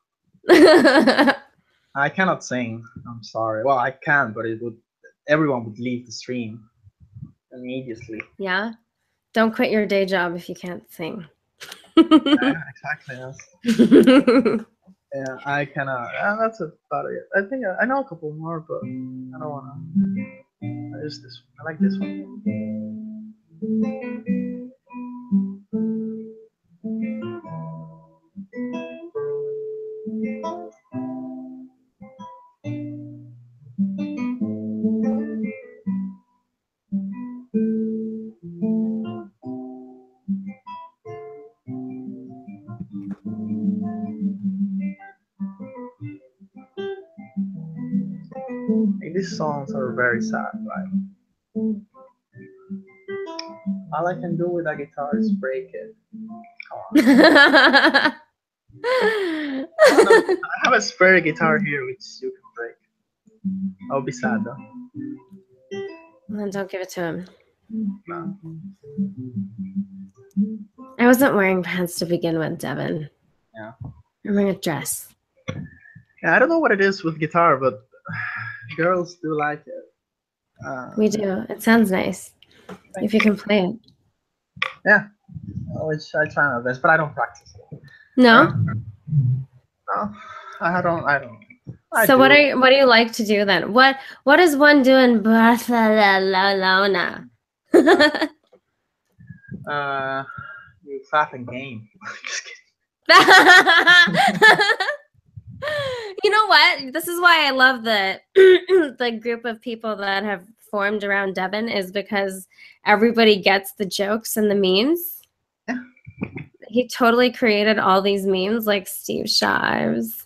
I cannot sing. I'm sorry. Well, I can, but everyone would leave the stream immediately. Yeah. Don't quit your day job if you can't sing. Yeah, exactly. Yes. Yeah, I cannot. That's about it. I think I know a couple more, but I don't wanna. Just this one. I like this one. These songs are very sad, right? All I can do with a guitar is break it. Come on. I have a spare guitar here which you can break. I'll be sad though. Then don't give it to him. No. I wasn't wearing pants to begin with, Devin. Yeah. I'm wearing a dress. Yeah, I don't know what it is with guitar, but girls do like it. We do. It sounds nice. If you can play it. Yeah. Which I try my best, but I don't practice it. No? No. I don't. So what do you like to do then? What does one do in Barcelona? You fat and game. Just kidding. You know what? This is why I love the the group of people that have formed around Devin, is because everybody gets the jokes and the memes. Yeah. He totally created all these memes, like Steve Shives.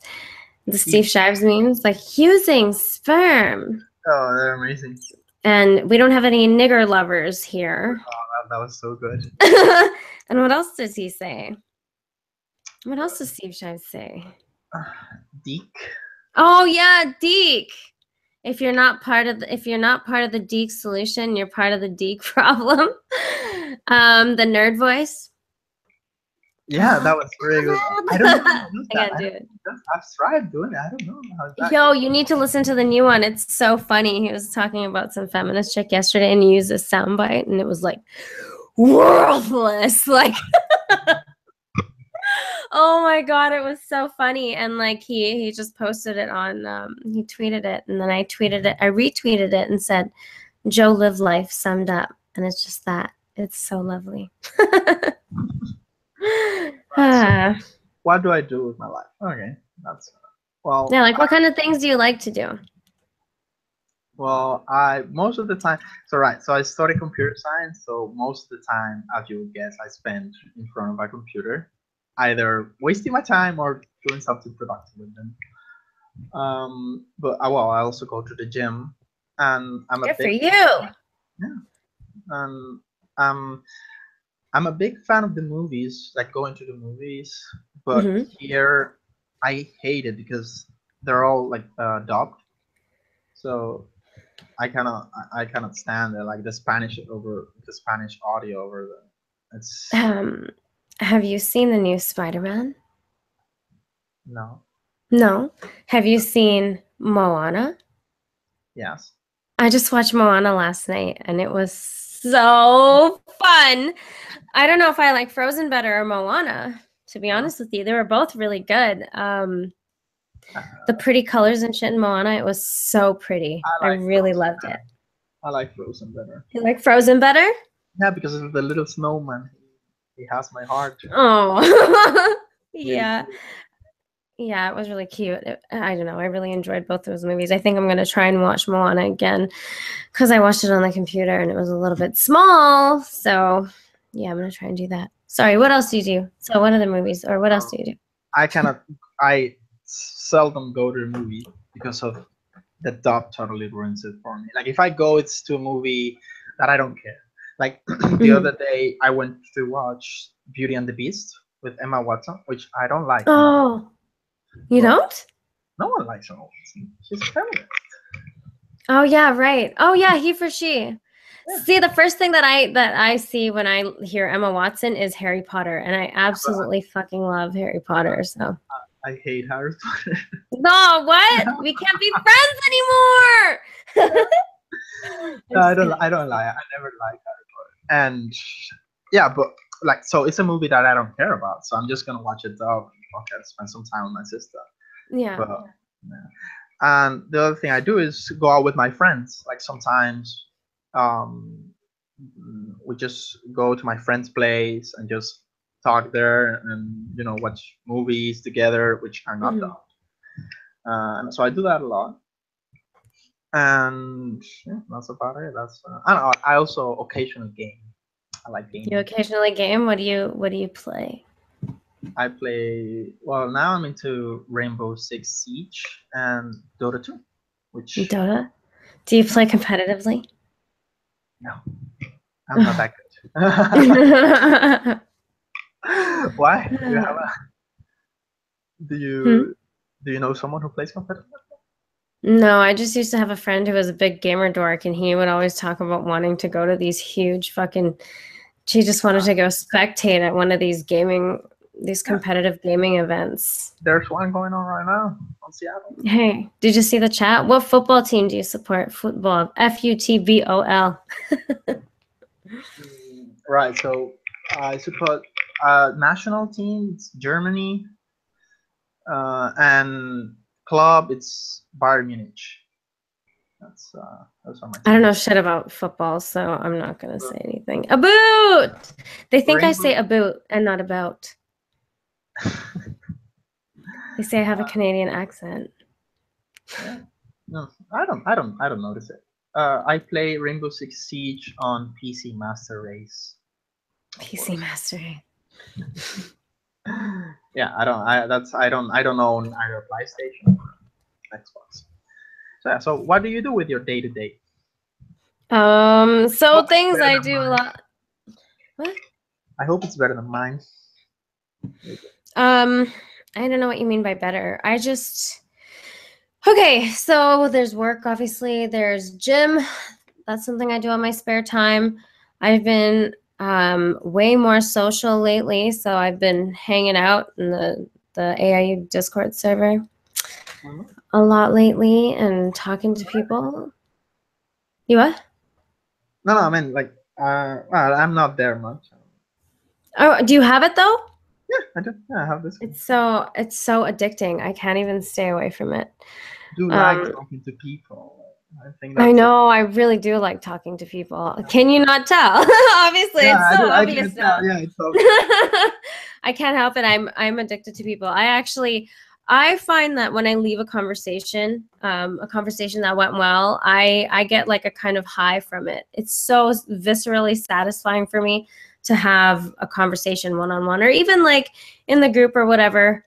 The Steve Shives memes, like using sperm. Oh, they're amazing. And we don't have any nigger lovers here. Oh, that was so good. And what else does he say? What else does Steve Shives say? Deek. Oh yeah, Deke. If you're not part of the Deke solution, you're part of the Deke problem. The nerd voice. Yeah, that was very good. I don't know how to do I that. can't do it. I've tried doing it. I don't know how that. Yo, you need to listen to the new one. It's so funny. He was talking about some feminist chick yesterday, and he used a soundbite, and it was like worthless. Like, oh my god, it was so funny. And like he just posted it on. He tweeted it, and then I tweeted it. I retweeted it and said, "Joe live life summed up," and it's just that. It's so lovely. What do I do with my life? Okay, that's well. Yeah, like what kind of things do you like to do? Well, most of the time. So right. So I studied computer science. So most of the time, as you would guess, I spend in front of a computer, either wasting my time or doing something productive with them. But well, I also go to the gym, and I'm a Good for big you. yeah, and I'm a big fan of the movies, like going to the movies. But here, I hate it because they're all like dubbed. So I cannot stand it, like the Spanish audio over the. It's have you seen the new Spider-Man? no. No. Have you seen Moana? Yes. I just watched Moana last night, and it was so fun. I don't know if I like Frozen better or Moana, to be honest with you. They were both really good. The pretty colors and shit in Moana, it was so pretty. I really loved it. I like Frozen better. You like Frozen better? Yeah, because of the little snowman. He has my heart. Oh, yeah. Yeah, it was really cute. I don't know. I really enjoyed both those movies. I think I'm going to try and watch Moana again because I watched it on the computer and it was a little bit small. So, yeah, I'm going to try and do that. Sorry, what else do you do? So, what other movies or what else do you do? I seldom go to a movie because of the dub totally ruins it for me. Like if I go, it's to a movie that I don't care. Like the other day, I went to watch Beauty and the Beast with Emma Watson, which I don't like. Oh, you don't? No one likes Emma Watson. She's a feminist. Oh yeah, right. Oh yeah, he for she. Yeah. See, the first thing that I see when I hear Emma Watson is Harry Potter, and I absolutely fucking love Harry Potter. So I hate Harry Potter. No, what? We can't be friends anymore. No, I don't lie. I never liked Harry Potter. And yeah, but like, so it's a movie that I don't care about. So I'm just gonna watch it dub and spend some time with my sister. Yeah. But, yeah. And the other thing I do is go out with my friends. Like sometimes, we just go to my friend's place and just talk there and watch movies together, which are not dubbed. And so I do that a lot. And yeah, that's about it. That's I don't know. I also occasionally game. I like gaming. You occasionally game? What do you play? I play. Well, now I'm into Rainbow Six Siege and Dota 2. Which Dota? Do you play competitively? No, I'm not that good. Why? Do you know someone who plays competitively? No, I just used to have a friend who was a big gamer dork, and he would always talk about wanting to go to these huge she just wanted to go spectate at one of these competitive gaming events. There's one going on right now on Seattle. Hey, did you see the chat? What football team do you support? Football. FUTBOL. Right, so I support national teams, Germany, and club, it's Bayern Munich. Those are my teams. I don't know shit about football, so I'm not gonna say anything. A boot! They think I say a boot and not about. They say I have a Canadian accent. Yeah. No, I don't notice it. I play Rainbow Six Siege on PC Master Race. PC Master Race. Yeah, I don't own either PlayStation or Xbox. So yeah, so what do you do with your day-to-day? So Hope it's things better I than do a mine. lot. What? I hope it's better than mine. I don't know what you mean by better. I just okay, so there's work, obviously. There's gym. That's something I do on my spare time. I've been way more social lately, so I've been hanging out in the AIU Discord server a lot lately and talking to people. You what? No, I mean like, well, I'm not there much. Oh, do you have it though? Yeah, I do. Yeah, I have this. It's so addicting. I can't even stay away from it. Do like talking to people. I think I that's. know, I really do like talking to people. Can you not tell? Obviously, Yeah, it's I so do. I obvious can now. tell. Yeah, it's obvious. I can't help it. I'm addicted to people. I find that when I leave a conversation that went well, I get like a kind of high from it. It's so viscerally satisfying for me to have a conversation one-on-one or even like in the group or whatever.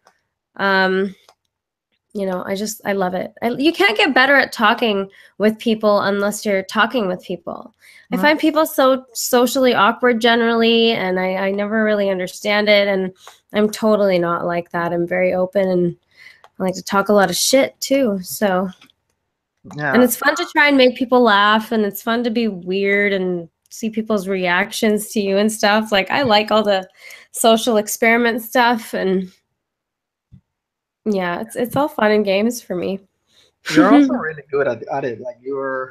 You know, I love it. You can't get better at talking with people unless you're talking with people. I find people so socially awkward generally, and I never really understand it. And I'm totally not like that. I'm very open and I like to talk a lot of shit too. So, Yeah. and it's fun to try and make people laugh, and it's fun to be weird and see people's reactions to you and stuff. Like I like all the social experiment stuff and yeah, it's all fun and games for me. You're also really good at it. Like you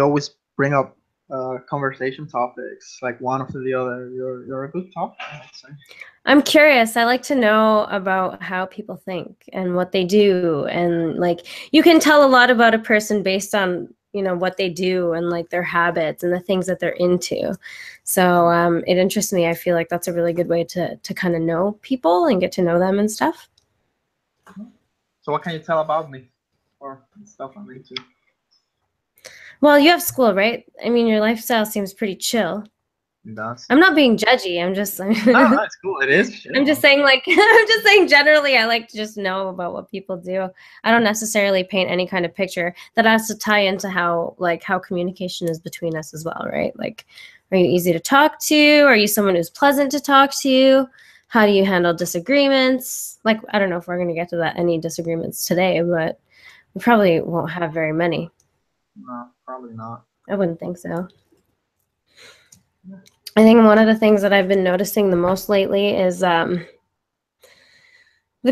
always bring up conversation topics like one after the other. You're a good talker, I'd say. I'm curious. I like to know about how people think and what they do. And like you can tell a lot about a person based on, you know, what they do and like their habits and the things that they're into. So it interests me. I feel like that's a really good way to kind of know people and get to know them and stuff. So what can you tell about me or stuff I'm into? Well, you have school, right? I mean, your lifestyle seems pretty chill. It does. I'm not being judgy. I'm just No, it's cool. It is. Chill. I'm just saying, like, I'm just saying generally, I like to just know about what people do. I don't necessarily paint any kind of picture that has to tie into how communication is between us as well, right? Like, are you easy to talk to? Are you someone who's pleasant to talk to? How do you handle disagreements? Like, I don't know if we're going to get to that any disagreements today, but we probably won't have very many. No, probably not. I wouldn't think so. I think one of the things that I've been noticing the most lately is the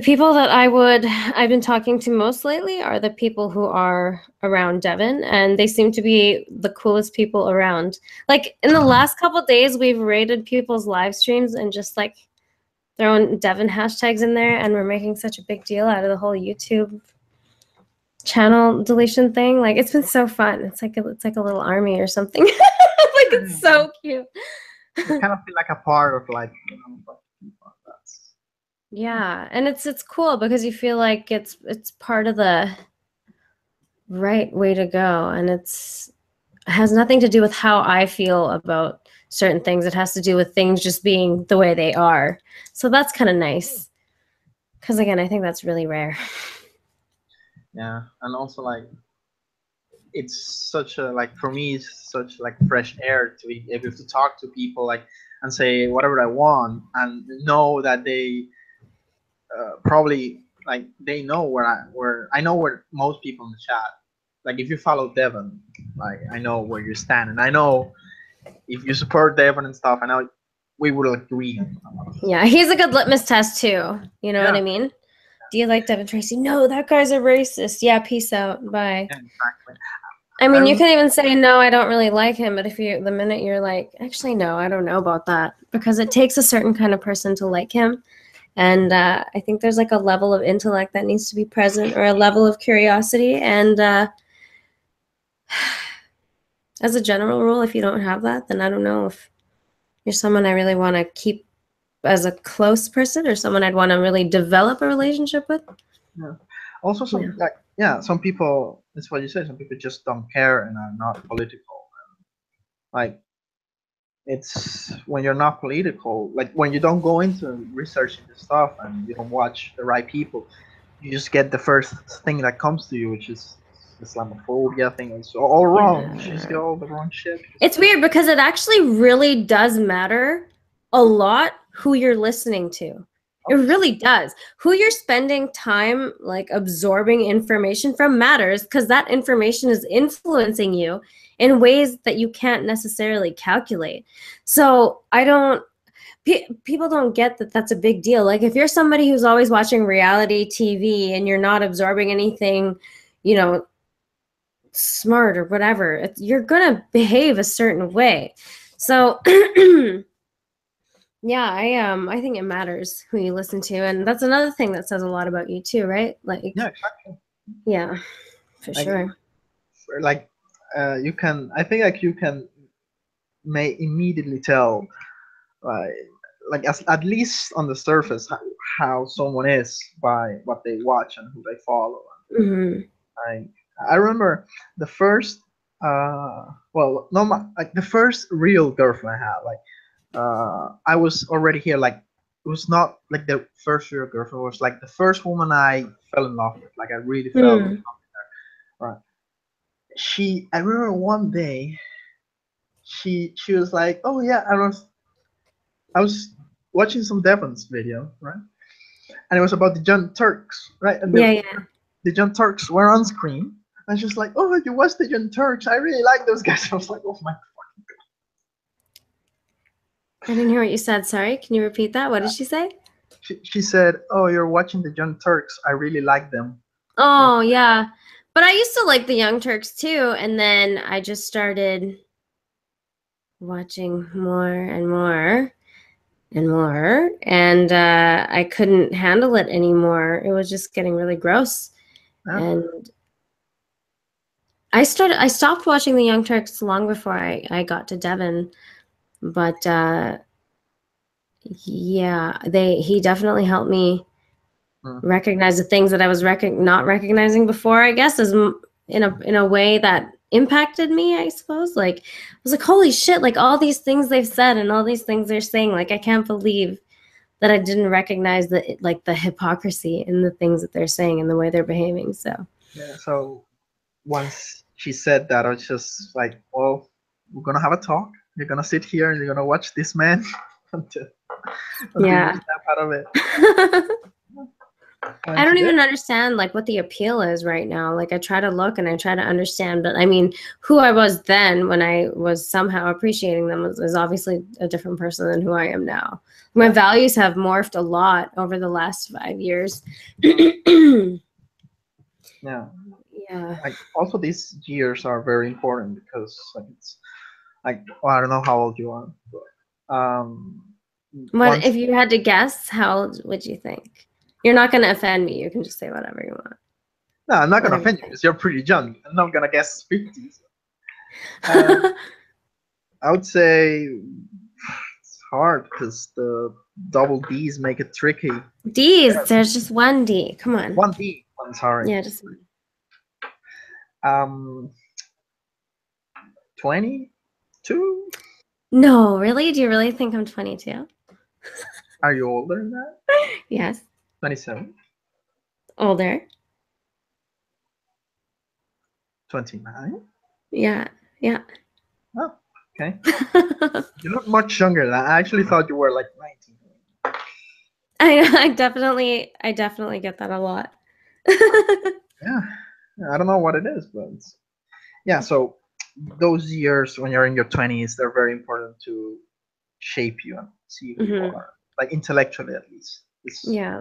people that I've been talking to most lately are the people who are around Devon, and they seem to be the coolest people around. Like in the last couple of days, we've rated people's live streams and just like throwing Devon hashtags in there, and we're making such a big deal out of the whole YouTube channel deletion thing. Like it's been so fun. It's like a little army or something. Like it's so cute. I kind of feel like a part of like, you know, that's. Yeah, and it's cool because you feel like it's part of the right way to go, and it has nothing to do with how I feel about certain things. It has to do with things just being the way they are. So that's kind of nice. Because again, I think that's really rare. Yeah, and also like it's such a like for me it's such like fresh air to be able to talk to people like and say whatever I want and know that they probably like they know where I know where most people in the chat, like if you follow Devon, like I know where you stand and I know if you support Devon and stuff, I know we will agree. Yeah, he's a good litmus test too. You know what I mean? Do you like Devon Tracy? No, that guy's a racist. Yeah, peace out. Bye. Yeah, exactly. I mean, you can even say, no, I don't really like him. But the minute you're like, actually, no, I don't know about that. Because it takes a certain kind of person to like him. And I think there's like a level of intellect that needs to be present or a level of curiosity. And as a general rule, if you don't have that, then I don't know if you're someone I really want to keep as a close person or someone I'd want to really develop a relationship with. Yeah. Also, some people, that's what you say, some people just don't care and are not political. Like, it's when you're not political, like when you don't go into researching the stuff and you don't watch the right people, you just get the first thing that comes to you, which is Islamophobia thing is all wrong. She's got all the wrong shit. It's weird because it actually really does matter a lot who you're listening to. It really does. Who you're spending time like absorbing information from matters, because that information is influencing you in ways that you can't necessarily calculate. So people don't get that that's a big deal. Like if you're somebody who's always watching reality TV and you're not absorbing anything, you know, smart or whatever, you're gonna behave a certain way. So yeah, I think it matters who you listen to, and that's another thing that says a lot about you too, right? Like Yeah, exactly. Yeah, for sure. Like you can, I think like you may immediately tell, like at least on the surface how someone is by what they watch and who they follow. I remember the first well, no, like the first real girlfriend I had, like I was already here, like it was not like the first real girlfriend, it was like the first woman I fell in love with, like I really fell in love with her. Right. I remember one day she was like, oh yeah, I was watching some Devon's video, right? And it was about the Young Turks, right? And the Young Turks were on screen. And she was like, oh, you watched the Young Turks? I really like those guys. I was like, oh my fucking God. I didn't hear what you said. Sorry. Can you repeat that? What did she say? She said, oh, you're watching the Young Turks. I really like them. Oh, yeah. But I used to like the Young Turks too. And then I just started watching more and more and more. And I couldn't handle it anymore. It was just getting really gross. And I stopped watching the Young Turks long before I got to Devon. But yeah, he definitely helped me recognize the things that I was not recognizing before, I guess, as in a way that impacted me, I suppose. Like I was like, holy shit, like all these things they've said and all these things they're saying, like I can't believe that I didn't recognize the hypocrisy in the things that they're saying and the way they're behaving. So yeah, so once she said that, I was just like, well, we're gonna have a talk. You're gonna sit here and you're gonna watch this man until you snap out of it. I don't even understand like what the appeal is right now. Like I try to look and I try to understand, but I mean, who I was then when I was somehow appreciating them is obviously a different person than who I am now. My values have morphed a lot over the last 5 years. Yeah. Like also these years are very important because like it's like, well, I don't know how old you are, but if you had to guess, how old would you think? You're not going to offend me. You can just say whatever you want. No, I'm not going to offend you because you're pretty young. I'm not going to guess 50. So. I would say it's hard because the double D's make it tricky. D's? There's just one D. Come on. One D. I'm sorry. Yeah, just one. 22? No, really? Do you really think I'm 22? Are you older than that? Yes. 27? Older. 29? Yeah. Oh, okay. You look much younger than that. I actually thought you were like 19. I definitely get that a lot. Yeah, I don't know what it is, but yeah. So those years when you're in your 20s, they're very important to shape you and see who you are, like intellectually at least. Yeah.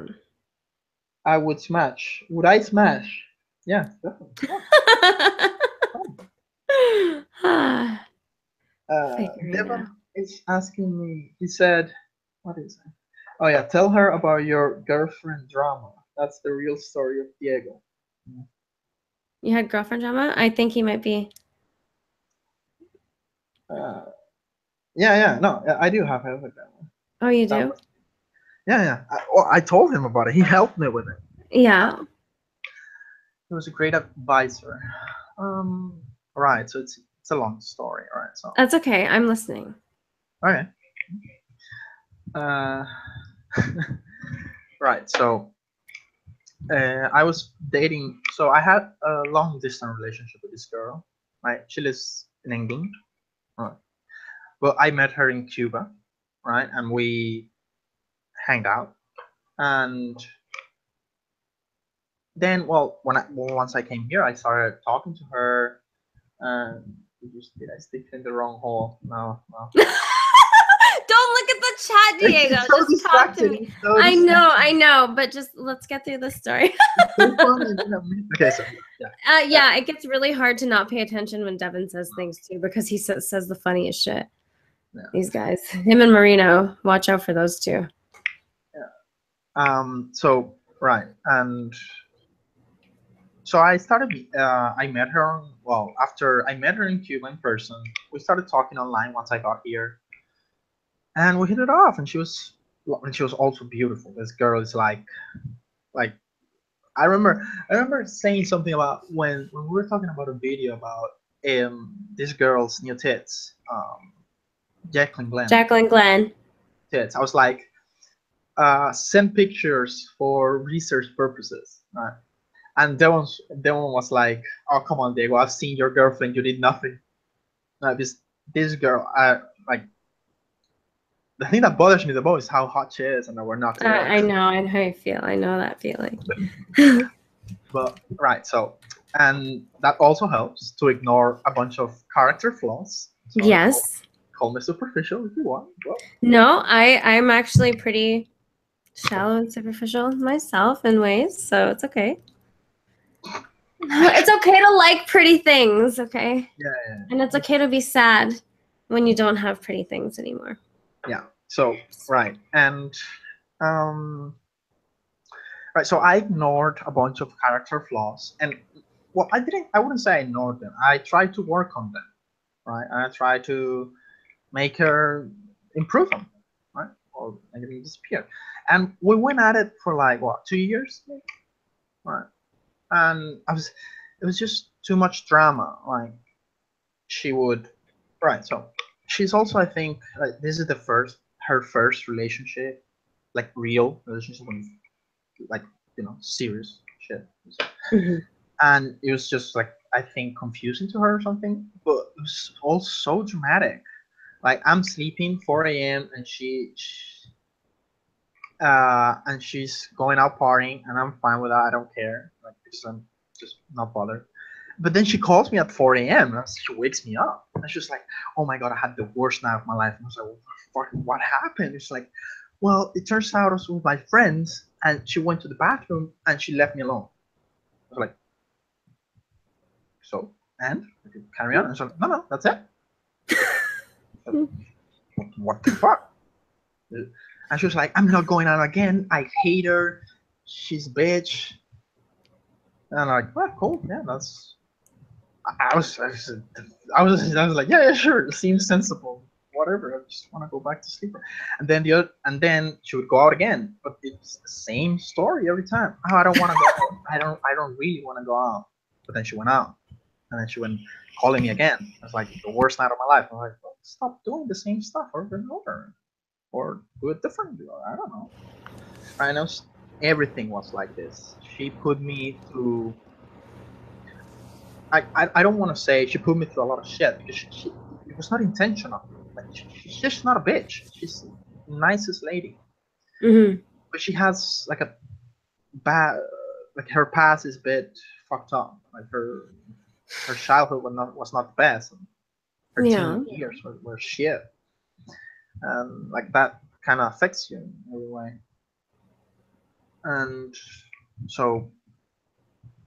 I would smash. Would I smash? Yeah, definitely. Devon is asking me. He said, "What is it? Oh yeah, tell her about your girlfriend drama. That's the real story of Diego." You had girlfriend drama? I think he might be. Yeah. No, I do have girlfriend drama. Oh, you do? Yeah. I told him about it. He helped me with it. Yeah. He was a great advisor. Right. So it's a long story. All right. So that's okay. I'm listening. All right. Right. So I was dating, so I had a long distance relationship with this girl. Right, she lives in England. Right. Well, I met her in Cuba, right, and we hang out. And then, well, once I came here, I started talking to her. And did I stick in the wrong hole? No, no. Don't look at the chat, Diego. It's so Just talk to me. distracting. So I know, but just let's get through the story. so funny. Okay, so yeah. Yeah, it gets really hard to not pay attention when Devin says things too, because he says the funniest shit. Yeah. These guys, him and Marino, watch out for those two. Yeah. So right, and so I started. I met her. Well, after I met her in Cuba in person, we started talking online once I got here, and we hit it off. And she was also beautiful. This girl is like I remember saying something about when we were talking about a video about this girl's new tits, Jacqueline Glenn. tits. I was like, send pictures for research purposes. And that one was like, oh come on, Diego, I've seen your girlfriend. You did nothing. This girl, like the thing that bothers me the most is how hot she is, and that we're not together. I know how you feel. I know that feeling. But right, so and that also helps to ignore a bunch of character flaws. So yes. Call me superficial if you want. Well. No, I'm actually pretty shallow and superficial myself in ways, so it's okay. It's okay to like pretty things, okay? Yeah. And it's okay to be sad when you don't have pretty things anymore. Yeah. So right, and right. So I ignored a bunch of character flaws, and well, I wouldn't say I ignored them. I tried to work on them. Right. I tried to make her improve them. Right. Or make them disappear. And we went at it for like what, 2 years? Right. And it was just too much drama. Like she would, right. So she's also, I think, like this is her first relationship, like real relationship, like serious shit. Mm-hmm. And it was just like I think confusing to her or something, but it was all so dramatic. Like I'm sleeping 4 a.m. and and she's going out partying, and I'm fine with that. I don't care, like because I'm just not bothered. But then she calls me at 4 a.m. and she wakes me up, and she's like, "Oh my god, I had the worst night of my life." And I was like, "What happened?" It's like, "Well, it turns out I was with my friends, and she went to the bathroom and she left me alone." I was like, "So, and carry on?" And she's like, "No, that's it." What the fuck? And she was like, "I'm not going out again. I hate her. She's a bitch." And I'm like, "Well, cool. Yeah, that's." I was like, yeah, sure. It seems sensible. Whatever. I just want to go back to sleep. And then she would go out again, but it's the same story every time. Oh, I don't want to go out. I don't really want to go out. But then she went out, and then she went calling me again. It was like the worst night of my life. I'm like, well, stop doing the same stuff over and over, or do it differently. Or I don't know. I know everything was like this. She put me through. I don't want to say she put me through a lot of shit because it was not intentional. Like she's just not a bitch. She's the nicest lady, but she has like a bad, like her past is a bit fucked up. Like her childhood was not the best. Her teen years were shit, and like that kind of affects you in every way. And so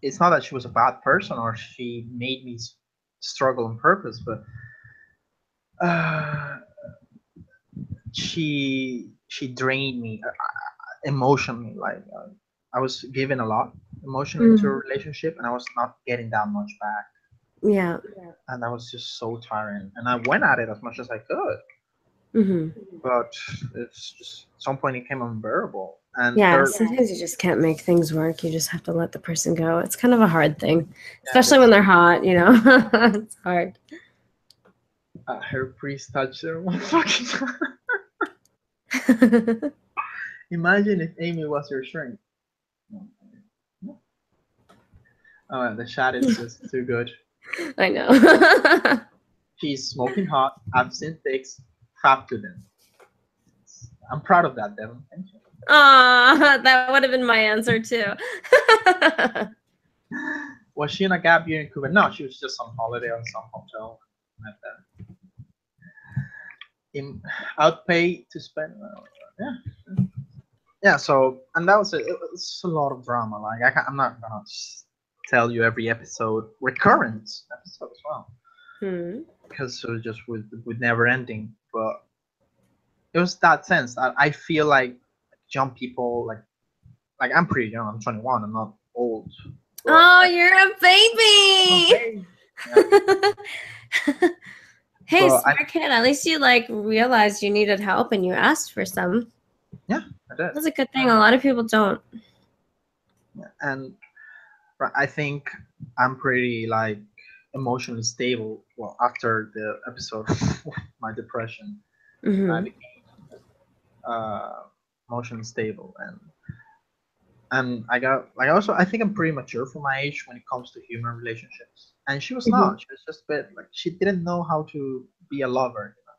it's not that she was a bad person or she made me struggle on purpose, but she drained me emotionally. Like I was giving a lot emotionally to a relationship, and I was not getting that much back. Yeah. And that was just so tiring. And I went at it as much as I could. But it's just at some point it became unbearable. And sometimes you just can't make things work. You just have to let the person go. It's kind of a hard thing, especially when they're hot. It's hard. Her priest touched her one fucking time. Imagine if Amy was your shrink. Oh, the chat is just too good. I know. She's smoking hot. I've seen pics. Fab to them. I'm proud of that, Devin. Thank you. That would have been my answer too. Was she in a gap year in Cuba? No, she was just on holiday on some hotel. Met them. I'd pay to spend. Yeah. So, and that was it. It was a lot of drama. Like I'm not gonna tell you every episode, recurrent episode as well, because it was just with never ending. But it was that sense that I feel like young people, like I'm pretty young. I'm 21. I'm not old. Oh, you're a baby. Yeah. Hey, smart kid. At least you like realized you needed help and you asked for some. Yeah, I did. That's a good thing. A lot of people don't. Yeah, and I think I'm pretty like emotionally stable. Well, after the episode of my depression, I became emotionally stable, and I got like also I think I'm pretty mature for my age when it comes to human relationships. And she was not. She was just a bit like she didn't know how to be a lover. You know?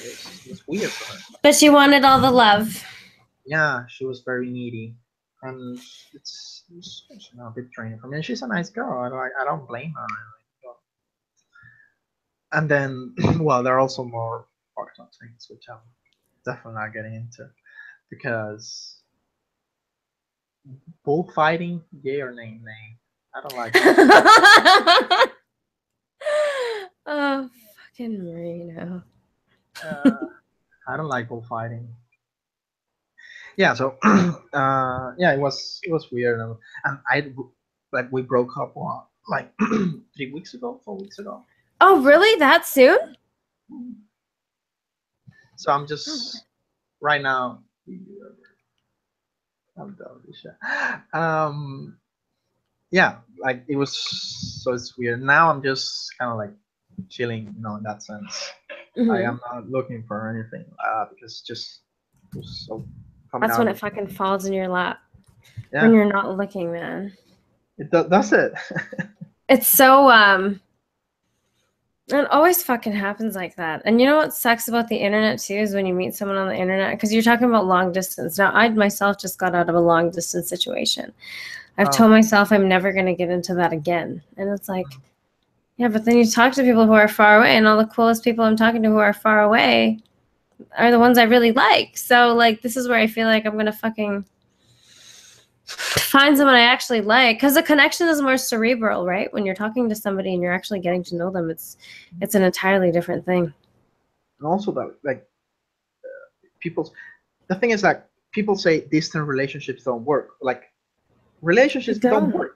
Like, it was weird for her. But she wanted all the love. Yeah, she was very needy, and it's you know, a bit draining for me. And she's a nice girl. I don't blame her. And then, well, there are also more fucked up things which I'm definitely not getting into, because bullfighting, yay or nay, nay. I don't like it. Oh, fucking Marino. I don't like bullfighting. Yeah, so yeah, it was weird, and we broke up like 3 weeks ago, 4 weeks ago. Oh, really? That soon? So I'm just right now. I'm done with this shit. Yeah, like it was, so it's weird. Now I'm just kind of like chilling, you know, in that sense. I am not looking for anything because just so. That's when it fucking falls in your lap. Yeah. When you're not looking, man. That's it. It's so it always fucking happens like that. And you know what sucks about the internet too is when you meet someone on the internet, because you're talking about long distance. Now I myself just got out of a long distance situation. I've told myself I'm never going to get into that again. And it's like, yeah, but then you talk to people who are far away, and all the coolest people I'm talking to who are far away are the ones I really like. So like, this is where I feel like I'm going to fucking find someone I actually like, because the connection is more cerebral, right? When you're talking to somebody and you're actually getting to know them, it's an entirely different thing. And also that like the thing is that people say distant relationships don't work. Like relationships don't work.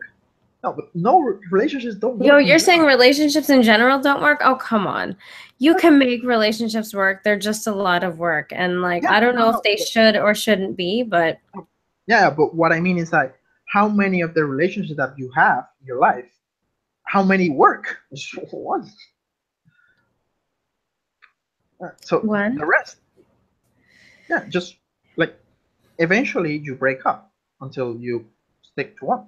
No, but no relationships don't work. Yo, you're saying relationships in general don't work? Oh, come on. You can make relationships work. They're just a lot of work. And like, I don't know if they should or shouldn't be, but. Yeah, but what I mean is that how many of the relationships that you have in your life, how many work? One. So one? The rest. Yeah, just like eventually you break up until you stick to one.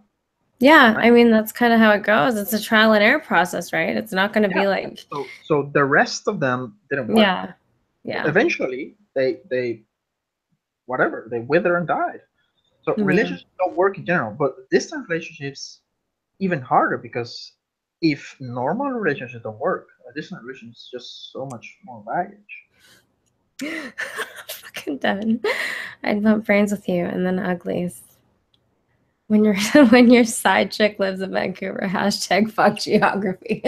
Yeah, right? I mean, that's kind of how it goes. It's a trial and error process, right? It's not going to be like. So the rest of them didn't work. Yeah. Yeah. Eventually, they whatever, they wither and died. So relationships don't work in general, but distant relationships even harder, because if normal relationships don't work, a distant relationship is just so much more baggage. Fucking done. I'd bump brains with you, and then uglies. When your side chick lives in Vancouver, hashtag fuck geography.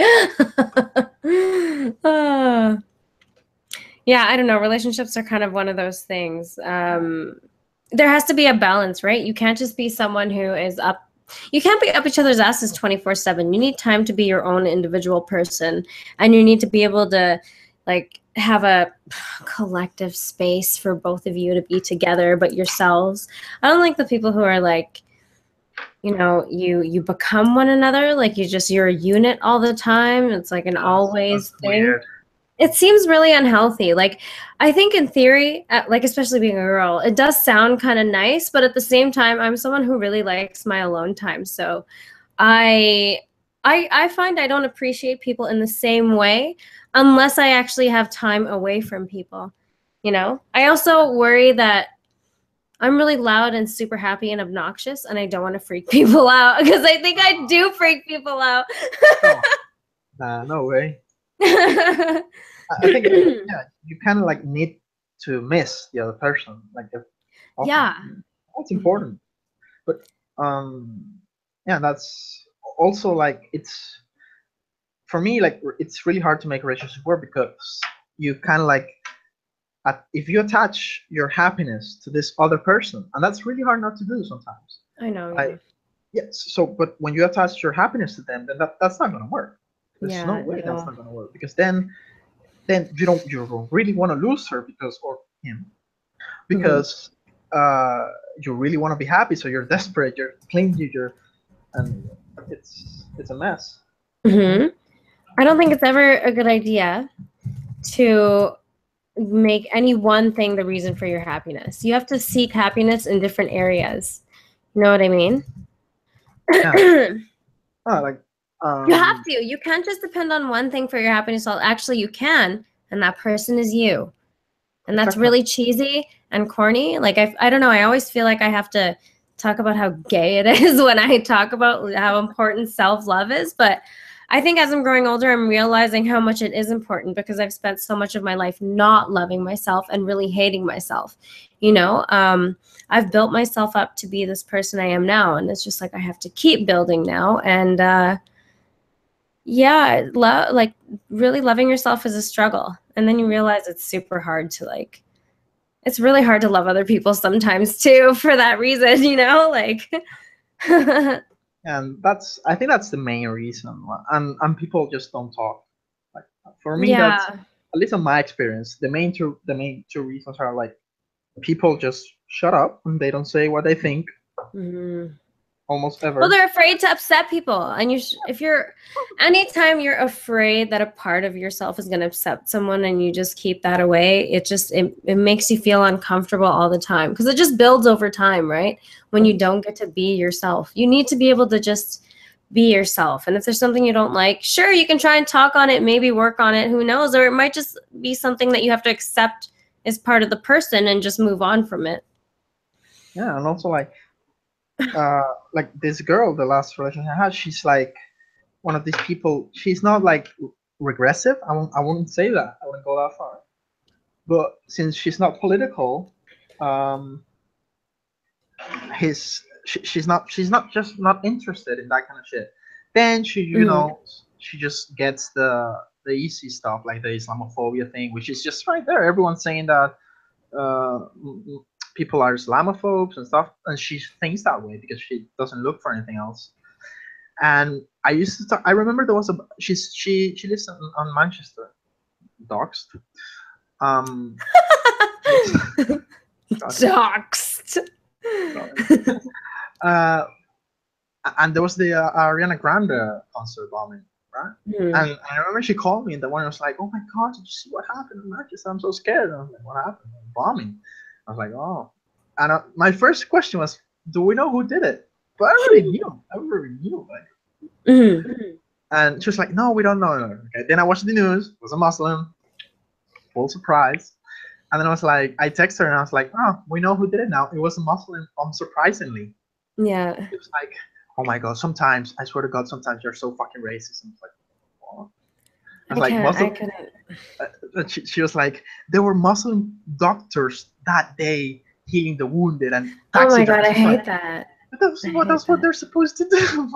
Yeah, I don't know. Relationships are kind of one of those things. There has to be a balance, right? You can't just be someone who is up. You can't be up each other's asses 24/7. You need time to be your own individual person, and you need to be able to like have a collective space for both of you to be together, but yourselves. I don't like the people who are like, you know, you become one another, like you're a unit all the time. It's like an always thing. Weird. It seems really unhealthy. Like, I think in theory, like especially being a girl, it does sound kind of nice, but at the same time, I'm someone who really likes my alone time. So I find I don't appreciate people in the same way unless I actually have time away from people. You know, I also worry that I'm really loud and super happy and obnoxious, and I don't want to freak people out because I think I do freak people out. Oh, nah, no way. I think yeah, you kind of like need to miss the other person, like often. Yeah. That's important. But yeah, that's also like it's for me like it's really hard to make a relationship work because you kind of like if you attach your happiness to this other person, and that's really hard not to do sometimes. I know, yeah. Like yes, so but when you attach your happiness to them, then that's not gonna work. There's no Yeah, way no. that's not gonna work because then you don't really want to lose her because or him because you really want to be happy, so you're desperate, you're clingy, and it's a mess. Mm-hmm. I don't think it's ever a good idea to make any one thing the reason for your happiness. You have to seek happiness in different areas. You know what I mean? Yeah. Like You have to. You can't just depend on one thing for your happiness. Well, actually, you can, and that person is you. And that's really cheesy and corny. Like I don't know. I always feel like I have to talk about how gay it is when I talk about how important self-love is. But I think as I'm growing older, I'm realizing how much it is important because I've spent so much of my life not loving myself and really hating myself. You know, I've built myself up to be this person I am now, and it's just like I have to keep building now. And yeah, like really loving yourself is a struggle. And then you realize it's super hard to like, it's really hard to love other people sometimes too for that reason, you know, like. And I think that's the main reason, and people just don't talk. Like for me, Yeah. that's at least in my experience. The main two reasons are like people just shut up and they don't say what they think. Mm-hmm. Almost ever. Well, they're afraid to upset people, and anytime you're afraid that a part of yourself is going to upset someone, and you just keep that away, it makes you feel uncomfortable all the time because it just builds over time, right? When you don't get to be yourself, you need to be able to just be yourself. And if there's something you don't like, sure, you can try and talk on it, maybe work on it, who knows, or it might just be something that you have to accept as part of the person and just move on from it. Yeah, and also like this girl, the last relationship I had, she's like one of these people. She's not like regressive. I wouldn't say that. I wouldn't go that far. But since she's not political, she's not just not interested in that kind of shit. Then she just gets the easy stuff like the Islamophobia thing, which is just right there. Everyone's saying that people are Islamophobes and stuff, and she thinks that way because she doesn't look for anything else. And I used to talk, I remember there was she lives on Manchester, doxed. Doxed. And there was the Ariana Grande concert bombing, right? Mm-hmm. And I remember she called me, and the one was like, "Oh my God, did you see what happened in Manchester? I'm so scared." And I was like, "What happened? Bombing?" I was like, "Oh." And my first question was, "Do we know who did it?" But I already knew. Like. Mm-hmm. And she was like, "No, we don't know." Okay. Then I watched the news. It was a Muslim. Full surprise. And then I was like, I texted her and I was like, "Oh, we know who did it now. It was a Muslim, unsurprisingly." Yeah. It was like, oh my God, sometimes, I swear to God, sometimes you're so fucking racist. And it's like, what? I was like, Muslim. She was like, there were Muslim doctors that day healing the wounded and oh my God, I hate that. That's what they're supposed to do.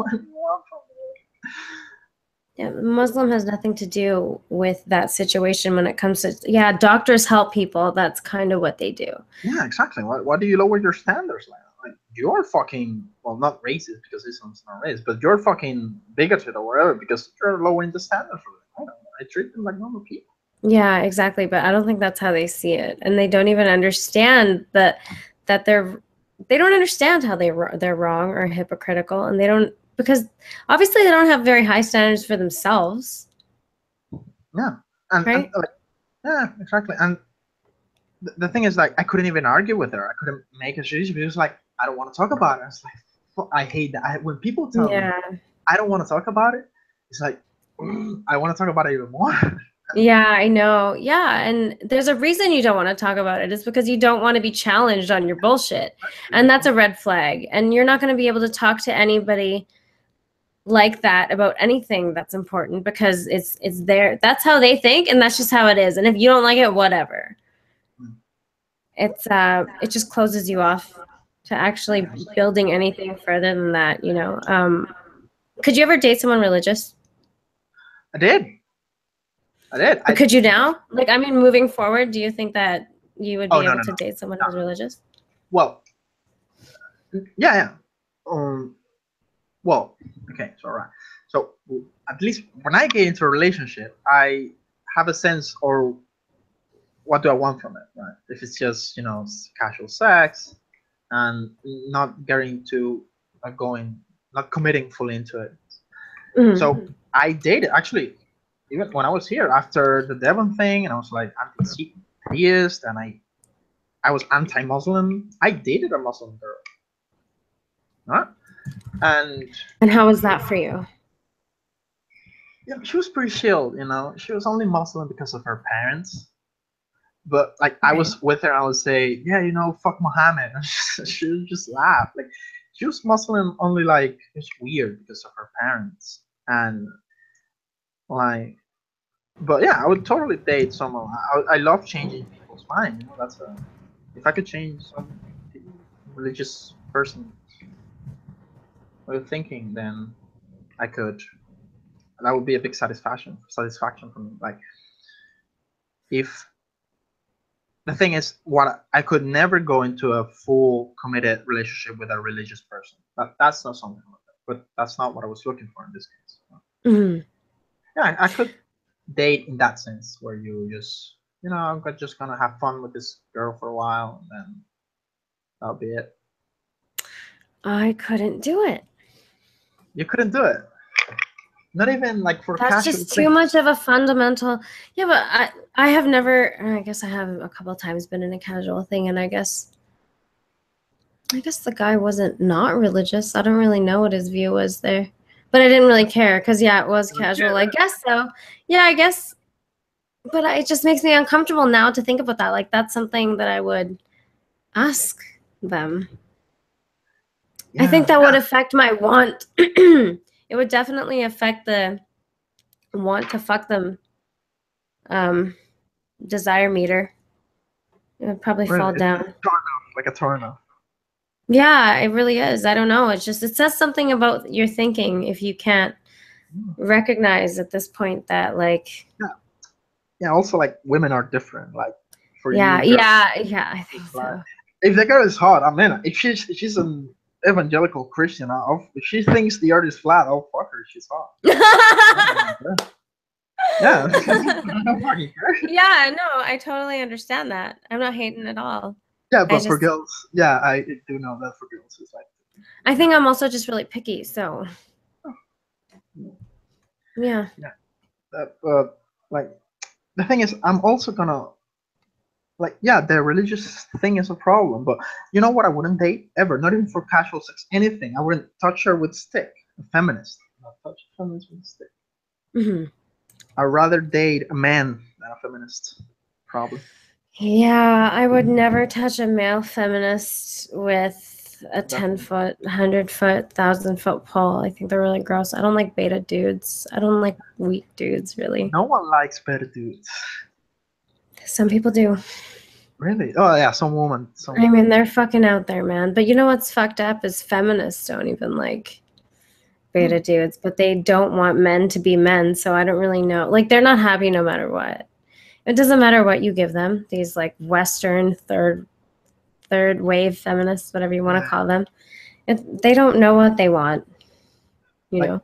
Yeah, Muslim has nothing to do with that situation when it comes to, yeah, doctors help people. That's kind of what they do. Yeah, exactly. Why do you lower your standards like that? Like, you're fucking, well, not racist because Islam's not racist, but you're fucking bigoted or whatever because you're lowering the standards for them. I don't know. I treat them like normal people. Yeah, exactly. But I don't think that's how they see it. And they don't even understand that they don't understand how they're wrong or hypocritical. And they don't, because obviously they don't have very high standards for themselves. Yeah. And like, yeah, exactly. And the thing is, like, I couldn't even argue with her. I couldn't make a decision. She was like, I don't want to talk about it. I was like, I hate that. When people tell me Yeah. I don't want to talk about it, it's like I want to talk about it even more. Yeah, I know. Yeah, and there's a reason you don't want to talk about it. It's because you don't want to be challenged on your bullshit. And that's a red flag. And you're not going to be able to talk to anybody like that about anything that's important because it's there. That's how they think, and that's just how it is. And if you don't like it, whatever. It just closes you off to actually building anything further than that, you know. Could you ever date someone religious? I did. But could you now? Like, I mean, moving forward, do you think that you would be able to date someone who's religious? Well, yeah. Well, okay, so all right. So at least when I get into a relationship, I have a sense or what do I want from it, right? If it's just casual sex and not getting to not committing fully into it. Mm-hmm. So I dated actually even when I was here after the Devon thing, and I was like anti-theist, and I was anti-Muslim. I dated a Muslim girl, right? And how was that for you? Yeah, she was pretty chilled. She was only Muslim because of her parents. But like I was with her, I would say, yeah, fuck Muhammad. She would just laugh. Like she was Muslim only like it's weird because of her parents. And like, but yeah, I would totally date someone. I love changing people's mind. That's if I could change some religious person way of thinking, then I could. That would be a big satisfaction for me. Like if the thing is, what I could never go into a full committed relationship with a religious person. That's not something like that. But that's not what I was looking for in this case. Mm-hmm. Yeah, I could date in that sense where you just, I'm just gonna have fun with this girl for a while, and then that'll be it. I couldn't do it. You couldn't do it. Not even like for that's casual just too things. much of a fundamental. Yeah, but I have never. I guess I have a couple of times been in a casual thing, and I guess the guy wasn't not religious. I don't really know what his view was there, but I didn't really care because it was casual. I guess so. Yeah, I guess. But it just makes me uncomfortable now to think about that. Like that's something that I would ask them. Yeah. I think that would affect my want. It would definitely affect the want to fuck them desire meter. It would probably fall down. Like a turn off. Yeah, it really is. I don't know. It says something about your thinking if you can't recognize at this point that like. Yeah. Also, like women are different. Like for you. Yeah. I think so. If the girl is hot, I mean, if she's an evangelical Christian, if she thinks the earth is flat, I'll fuck her. She's hot. Yeah. Yeah, no, I totally understand that. I'm not hating at all. Yeah, but for girls, yeah, I do know that for girls it's like. I think I'm also just really picky, so. Yeah. Like the thing is, I'm also gonna like, yeah, the religious thing is a problem, but you know what? I wouldn't date ever, not even for casual sex, anything. I wouldn't touch her with stick. A feminist, not touch a feminist with a stick. Mm-hmm. I'd rather date a man than a feminist, probably. Yeah, I would never touch a male feminist with a 10-foot, 100-foot, 1,000-foot pole. I think they're really gross. I don't like beta dudes. I don't like weak dudes, really. No one likes beta dudes. Some people do. Really? Oh, yeah, some woman. I mean, they're fucking out there, man. But you know what's fucked up is feminists don't even like beta dudes, but they don't want men to be men, so I don't really know. Like, they're not happy no matter what. It doesn't matter what you give them. These, like, Western third wave feminists, whatever you want to call them. They don't know what they want, you know?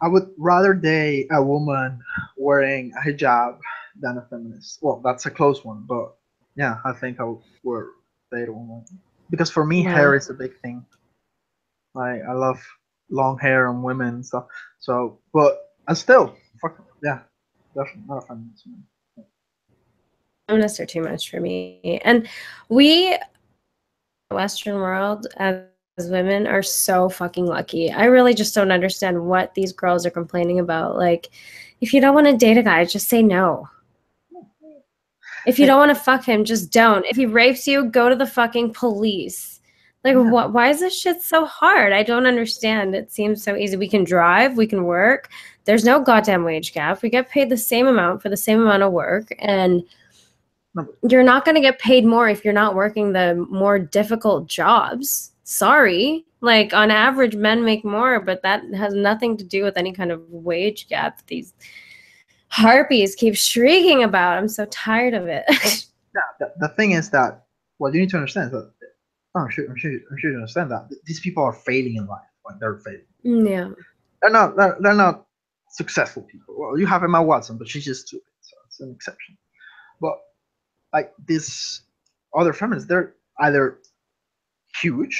I would rather date a woman wearing a hijab than a feminist. Well, that's a close one, but yeah, I think I would date a woman. Because for me, hair is a big thing. Like, I love long hair on women and stuff. So, but I still, yeah, definitely not a feminist. Feminists are too much for me. And we, Western world, as women are so fucking lucky. I really just don't understand what these girls are complaining about. Like, if you don't want to date a guy, just say no. If you don't want to fuck him, just don't. If he rapes you, go to the fucking police. Like, what? Why is this shit so hard? I don't understand. It seems so easy. We can drive, we can work. There's no goddamn wage gap. We get paid the same amount for the same amount of work, and you're not going to get paid more if you're not working the more difficult jobs. Sorry. Like, on average, men make more, but that has nothing to do with any kind of wage gap that these harpies keep shrieking about. I'm so tired of it. Yeah, the thing is that what you need to understand is that I'm sure you understand that these people are failing in life. Like, they're failing. Yeah. They're not successful people. Well, you have Emma Watson, but she's just stupid, so it's an exception. But like these other feminists, they're either hugely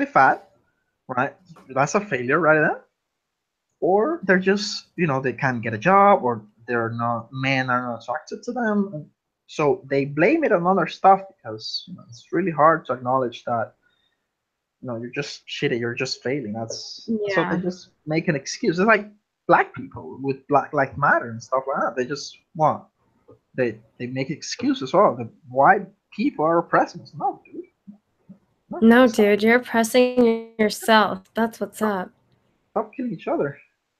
fat, right? That's a failure right there. Or they're just, they can't get a job, or men are not attracted to them. So they blame it on other stuff because it's really hard to acknowledge that you're just shitty, you're just failing. So they just make an excuse. It's like black people with Black Lives Matter and stuff like that. They just they make excuses. Oh, the white people are oppressing us. No, dude. No, dude, you're oppressing yourself. That's what's up. Stop killing each other.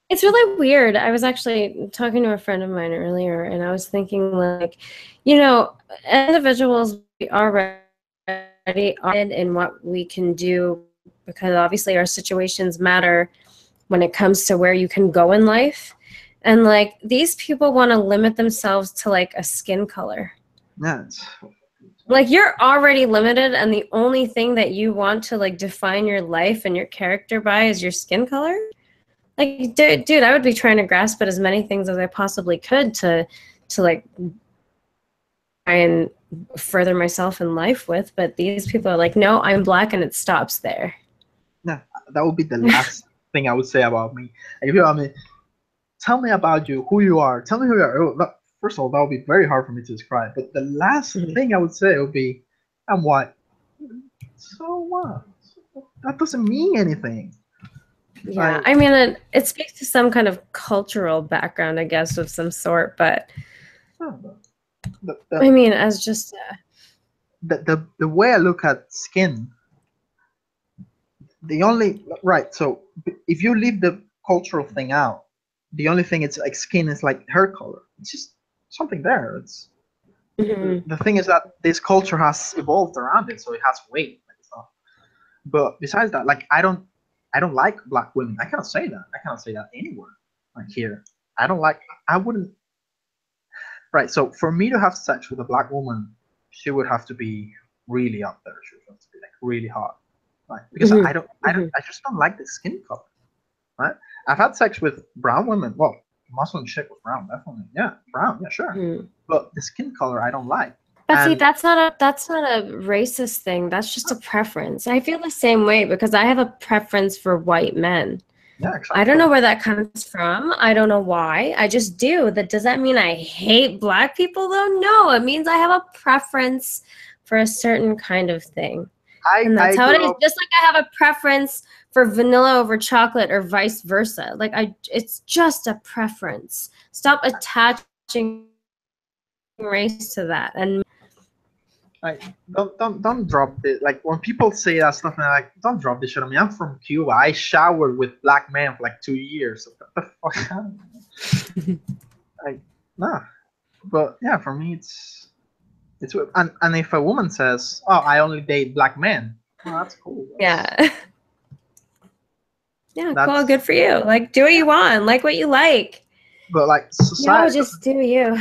It's really weird. I was actually talking to a friend of mine earlier, and I was thinking, like, individuals are already in what we can do, because obviously our situations matter when it comes to where you can go in life. And, like, these people want to limit themselves to, like, a skin color. Yeah. Like, you're already limited, and the only thing that you want to, like, define your life and your character by is your skin color? Like, dude, I would be trying to grasp at as many things as I possibly could to like, try and further myself in life with. But these people are like, no, I'm black, and it stops there. Yeah, that would be the last thing I would say about me. Like, if you ask me, tell me about you, who you are. Tell me who you are. First of all, that would be very hard for me to describe. But the last thing I would say would be, I'm white. So what? That doesn't mean anything. Yeah, I mean, it speaks to some kind of cultural background, I guess, of some sort. But I mean, as just the way I look at skin, so if you leave the cultural thing out, the only thing it's like skin is like hair color. It's just something there. It's the thing is that this culture has evolved around it, so it has weight and stuff. But besides that, like, I don't like black women. I cannot say that. I cannot say that anywhere. Like, here, I wouldn't. Right. So for me to have sex with a black woman, she would have to be really up there. She would have to be like really hot, right? Because I just don't like the skin color, right? I've had sex with brown women. Well, Muslim chick was brown, definitely. Yeah, brown. Yeah, sure. But the skin color I don't like. But see, that's not a racist thing. That's just a preference. I feel the same way because I have a preference for white men. Yeah, exactly. I don't know where that comes from. I don't know why. I just do. Does that mean I hate black people, though? No, it means I have a preference for a certain kind of thing. And that's how it is. Just like I have a preference for vanilla over chocolate or vice versa. Like, it's just a preference. Stop attaching race to that. And don't drop it. Like, when people say that stuff, and like, don't drop this shit on me. I'm from Cuba. I showered with black men for like 2 years. What the fuck? Like, nah. But yeah, for me, it's and if a woman says, "Oh, I only date black men," well, that's cool. Yeah, cool. Good for you. Like, do what you want. Like what you like. But like, society, no, just do you.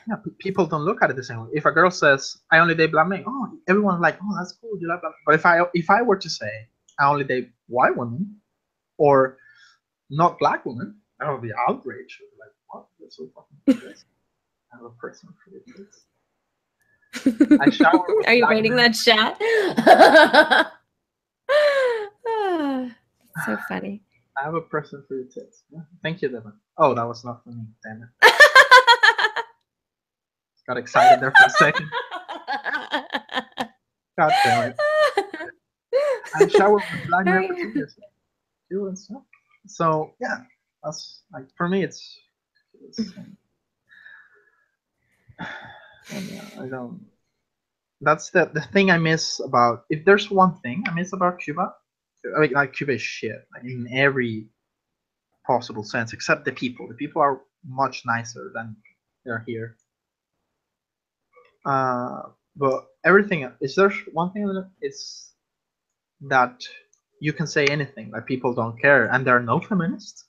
Yeah, people don't look at it the same way. If a girl says, "I only date black men," oh, everyone's like, "Oh, that's cool. You like black." But if I were to say, "I only date white women," or not black women, I would be outraged. Like, what? That's so fucking crazy. I have a person for this. I shower with Are you reading that chat? So funny. I have a present for your tits. Yeah. Thank you, Devin. Oh, that was not for me. Damn it. Got excited there for a second. God damn it. I shower with black How are men for 2 you? years too and stuff. So yeah, that's like for me. It's and yeah, I don't. That's the thing I miss about. If there's one thing I miss about Cuba, I mean, like Cuba is shit like, in every possible sense, except the people. The people are much nicer than they're here. Uh, but everything is there's one thing that it's that you can say anything, like people don't care, and there are no feminists.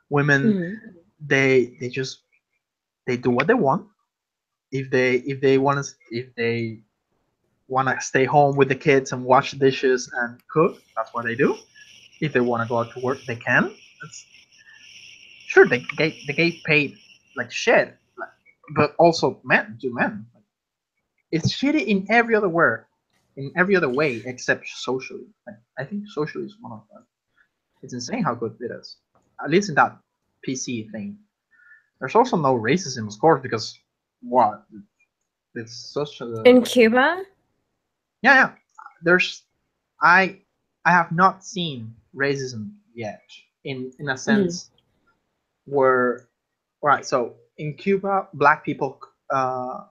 Women, Mhm. they just they do what they want. If they want to stay home with the kids and wash dishes and cook, that's what they do. If they want to go out to work, they can. That's, sure, they get paid like shit, but also men do men. It's shitty in every other way except socially. Like, I think socially is one of them. It's insane how good it is. At least in that PC thing. There's also no racism, of course, because what? It's such a In Cuba? yeah. There's I I have not seen racism yet in a Mhm. sense where right. So in Cuba, black people uh,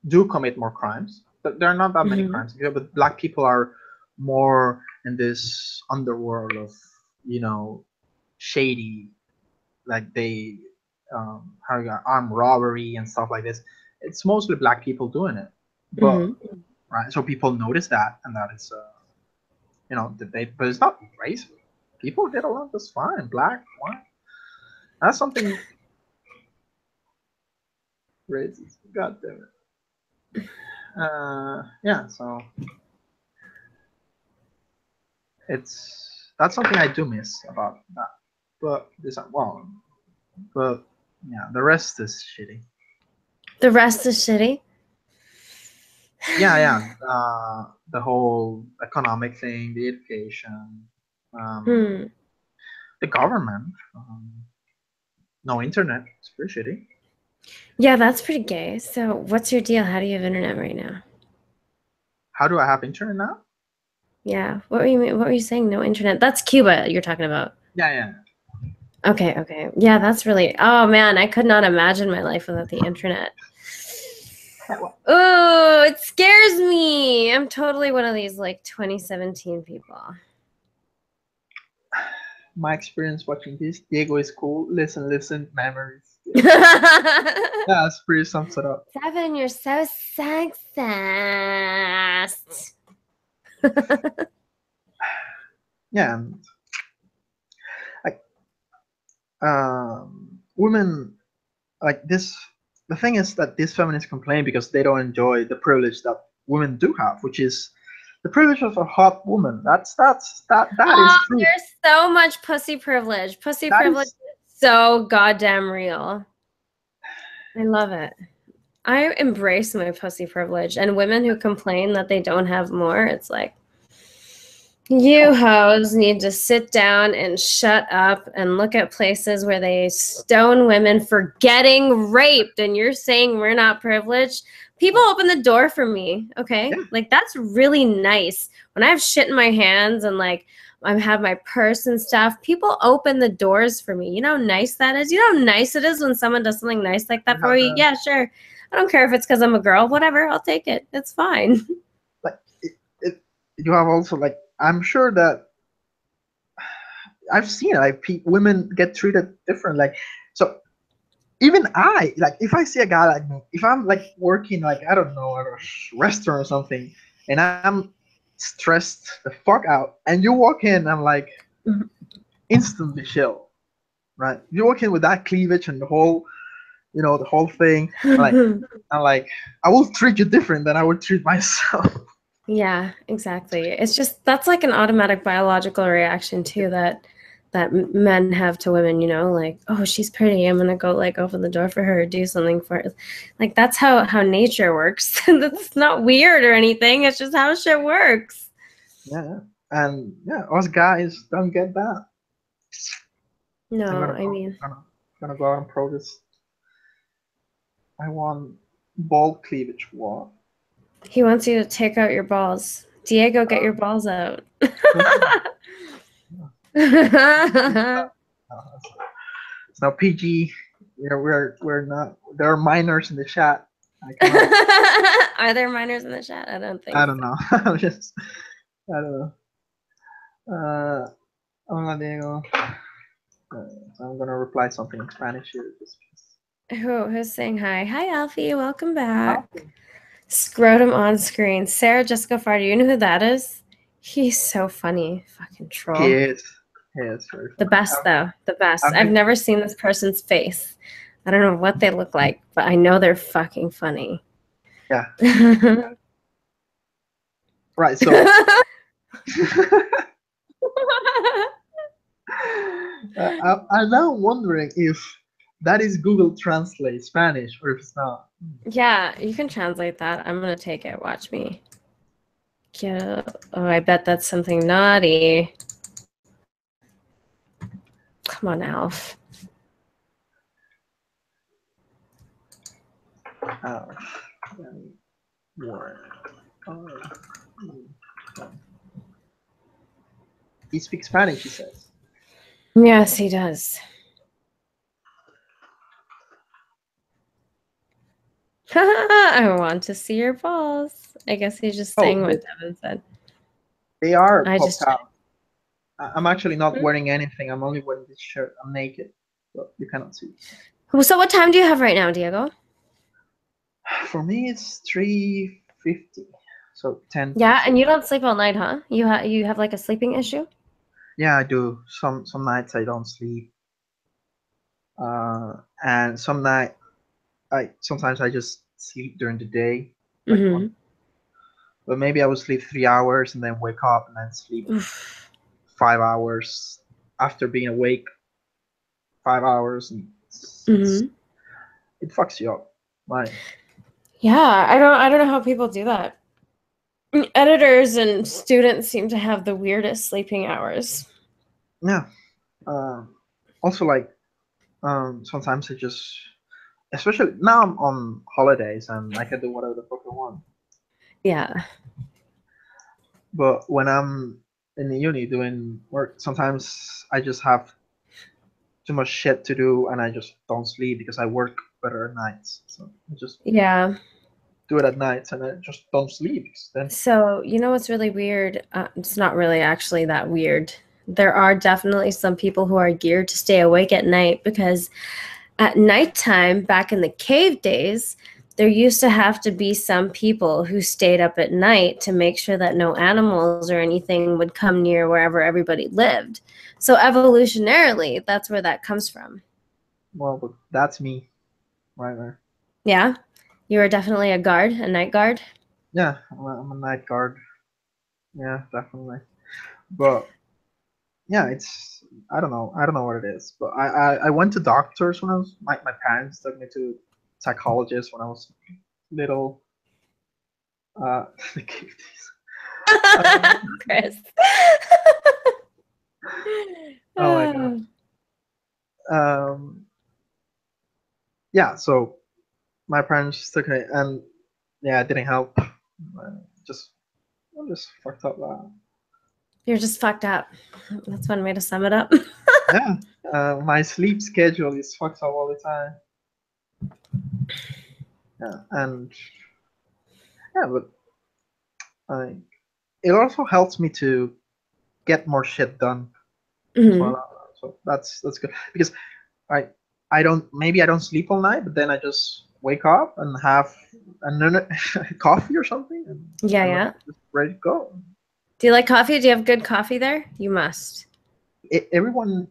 do commit more crimes. But there are not that many Mhm. crimes in Cuba, but black people are more in this underworld of shady, like they how you got armed robbery and stuff like this. It's mostly black people doing it, but Mhm. right, so people notice that, and that is debate, but it's not race. People get along just fine, black, white. That's something racist. God damn it. Yeah, so that's something I do miss about that. But but yeah, the rest is shitty. The rest is shitty. Yeah. The whole economic thing, the education, Hmm. the government, no internet. It's pretty shitty. Yeah, that's pretty gay. So, what's your deal? How do you have internet right now? How do I have internet now? Yeah. What were you saying? No internet. That's Cuba you're talking about. Yeah. Okay, okay. Yeah, that's really. Oh man, I could not imagine my life without the internet. Oh, it scares me. I'm totally one of these like 2017 people. My experience watching this, Diego is cool. Listen, memories. Yeah, that's pretty sums it up. Devin, you're so sexist. Yeah, and like women like this. The thing is that these feminists complain because they don't enjoy the privilege that women do have, which is the privilege of a hot woman. That is Oh, true. there's so much pussy privilege. Pussy That privilege is is so goddamn real. I love it. I embrace my pussy privilege. And women who complain that they don't have more, it's like, you hoes need to sit down and shut up and look at places where they stone women for getting raped. And you're saying we're not privileged? People open the door for me, okay? yeah. Like, that's really nice. When I have shit in my hands and, like, I have my purse and stuff, people open the doors for me. You know how nice that is? You know how nice it is when someone does something nice like that You for have you? the Yeah, sure. I don't care if it's because I'm a girl. Whatever. I'll take it. It's fine. like you have also like I'm sure that I've seen it, like women get treated different. Like so even I like if I see a guy like me, if I'm like working like I don't know at a restaurant or something, and I'm stressed the fuck out, and you walk in, I'm like instantly chill, right? You walk in with that cleavage and the whole thing, I'm like I will treat you different than I would treat myself. Yeah, exactly. It's just that's like an automatic biological reaction too that men have to women, you know, like, oh, she's pretty, I'm gonna go like open the door for her, do something for her. Like that's how nature works. That's not weird or anything. It's just how shit works. Yeah, and yeah, us guys don't get that. I'm No, gonna I go, mean, gonna go out and protest. I want bald cleavage war. he wants you to take out your balls. Diego, get your balls out. It's not PG. We're not. There are minors in the chat. Are there minors in the chat? I don't think. I don't know. I don't know. Hola Diego. I'm gonna reply something in Spanish here. Who's saying hi? Hi, Alfie. Welcome back. Scrotum on screen. Sarah Jessica Farr. Do you know who that is? He's so funny. Fucking troll. He is very funny. The best, though. The best. I've never seen this person's face. I don't know what they look like, but I know they're fucking funny. Yeah. Right, so I'm now wondering if that is Google Translate Spanish or if it's not. Yeah, you can translate that. I'm gonna take it. Watch me. Yeah. Oh, I bet that's something naughty. Come on, Alf. He speaks Spanish, he says. Yes, he does. I want to see your balls. I guess he's just saying what Devin said. They are popped out. I'm actually not wearing anything. I'm only wearing this shirt. I'm naked, so you cannot see. So what time do you have right now, Diego? For me, it's 3:50. So 10. Yeah, and you don't sleep all night, huh? You have like a sleeping issue? Yeah, I do. Some nights I don't sleep. And sometimes I just sleep during the day. Like but maybe I will sleep 3 hours and then wake up and then sleep 5 hours after being awake 5 hours, and it fucks you up. Right. Yeah, I don't know how people do that. Editors and students seem to have the weirdest sleeping hours. Yeah. Also, like, sometimes I just, especially now I'm on holidays and I can do whatever the fuck I want. Yeah. But when I'm in the uni doing work, sometimes I just have too much shit to do and I just don't sleep because I work better at nights. So I just do it at night and I just don't sleep. Then. So you know what's really weird? It's not really actually that weird. There are definitely some people who are geared to stay awake at night because at nighttime, back in the cave days, there used to have to be some people who stayed up at night to make sure that no animals or anything would come near wherever everybody lived. So evolutionarily, that's where that comes from. Well, but that's me, right there. Yeah? You are definitely a guard, a night guard? Yeah, I'm a night guard. Yeah, definitely. But yeah, it's I don't know what it is. But I went to doctors when I was my parents took me to psychologists when I was little. Chris. Oh my god. Yeah, so my parents took me and yeah, it didn't help. I'm just fucked up. You're just fucked up. That's one way to sum it up. Yeah, my sleep schedule is fucked up all the time. Yeah, and yeah, but it also helps me to get more shit done. So that's good because I don't sleep all night, but then I just wake up and have coffee or something. And yeah. Just ready to go. Do you like coffee? Do you have good coffee there? You must. Everyone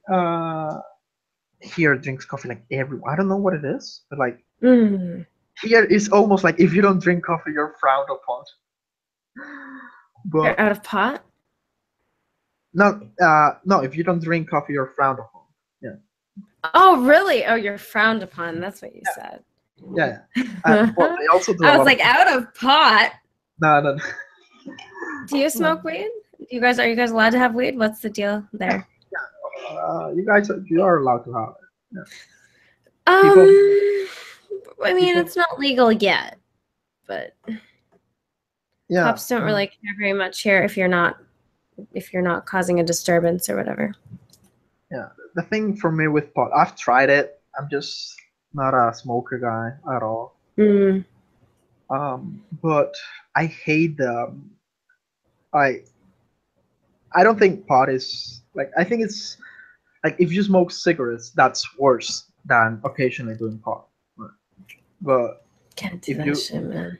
here drinks coffee. Like everyone, I don't know what it is, but like here is almost like if you don't drink coffee, you're frowned upon. But you're out of pot? No, if you don't drink coffee, you're frowned upon. Yeah. Oh, really? Oh, you're frowned upon. That's what you said. Yeah. Well, they also do. I was like, out of pot. No. Do you smoke weed? Are you guys allowed to have weed? What's the deal there? Yeah. You are allowed to have it. Yeah. I mean, it's not legal yet, but Yeah. Cops don't really care very much here if you're not causing a disturbance or whatever. Yeah. The thing for me with pot, I've tried it. I'm just not a smoker guy at all. Mm. But I hate the I don't think pot is like, I think it's like if you smoke cigarettes, that's worse than occasionally doing pot. Right? But Can't do if that you shit, man.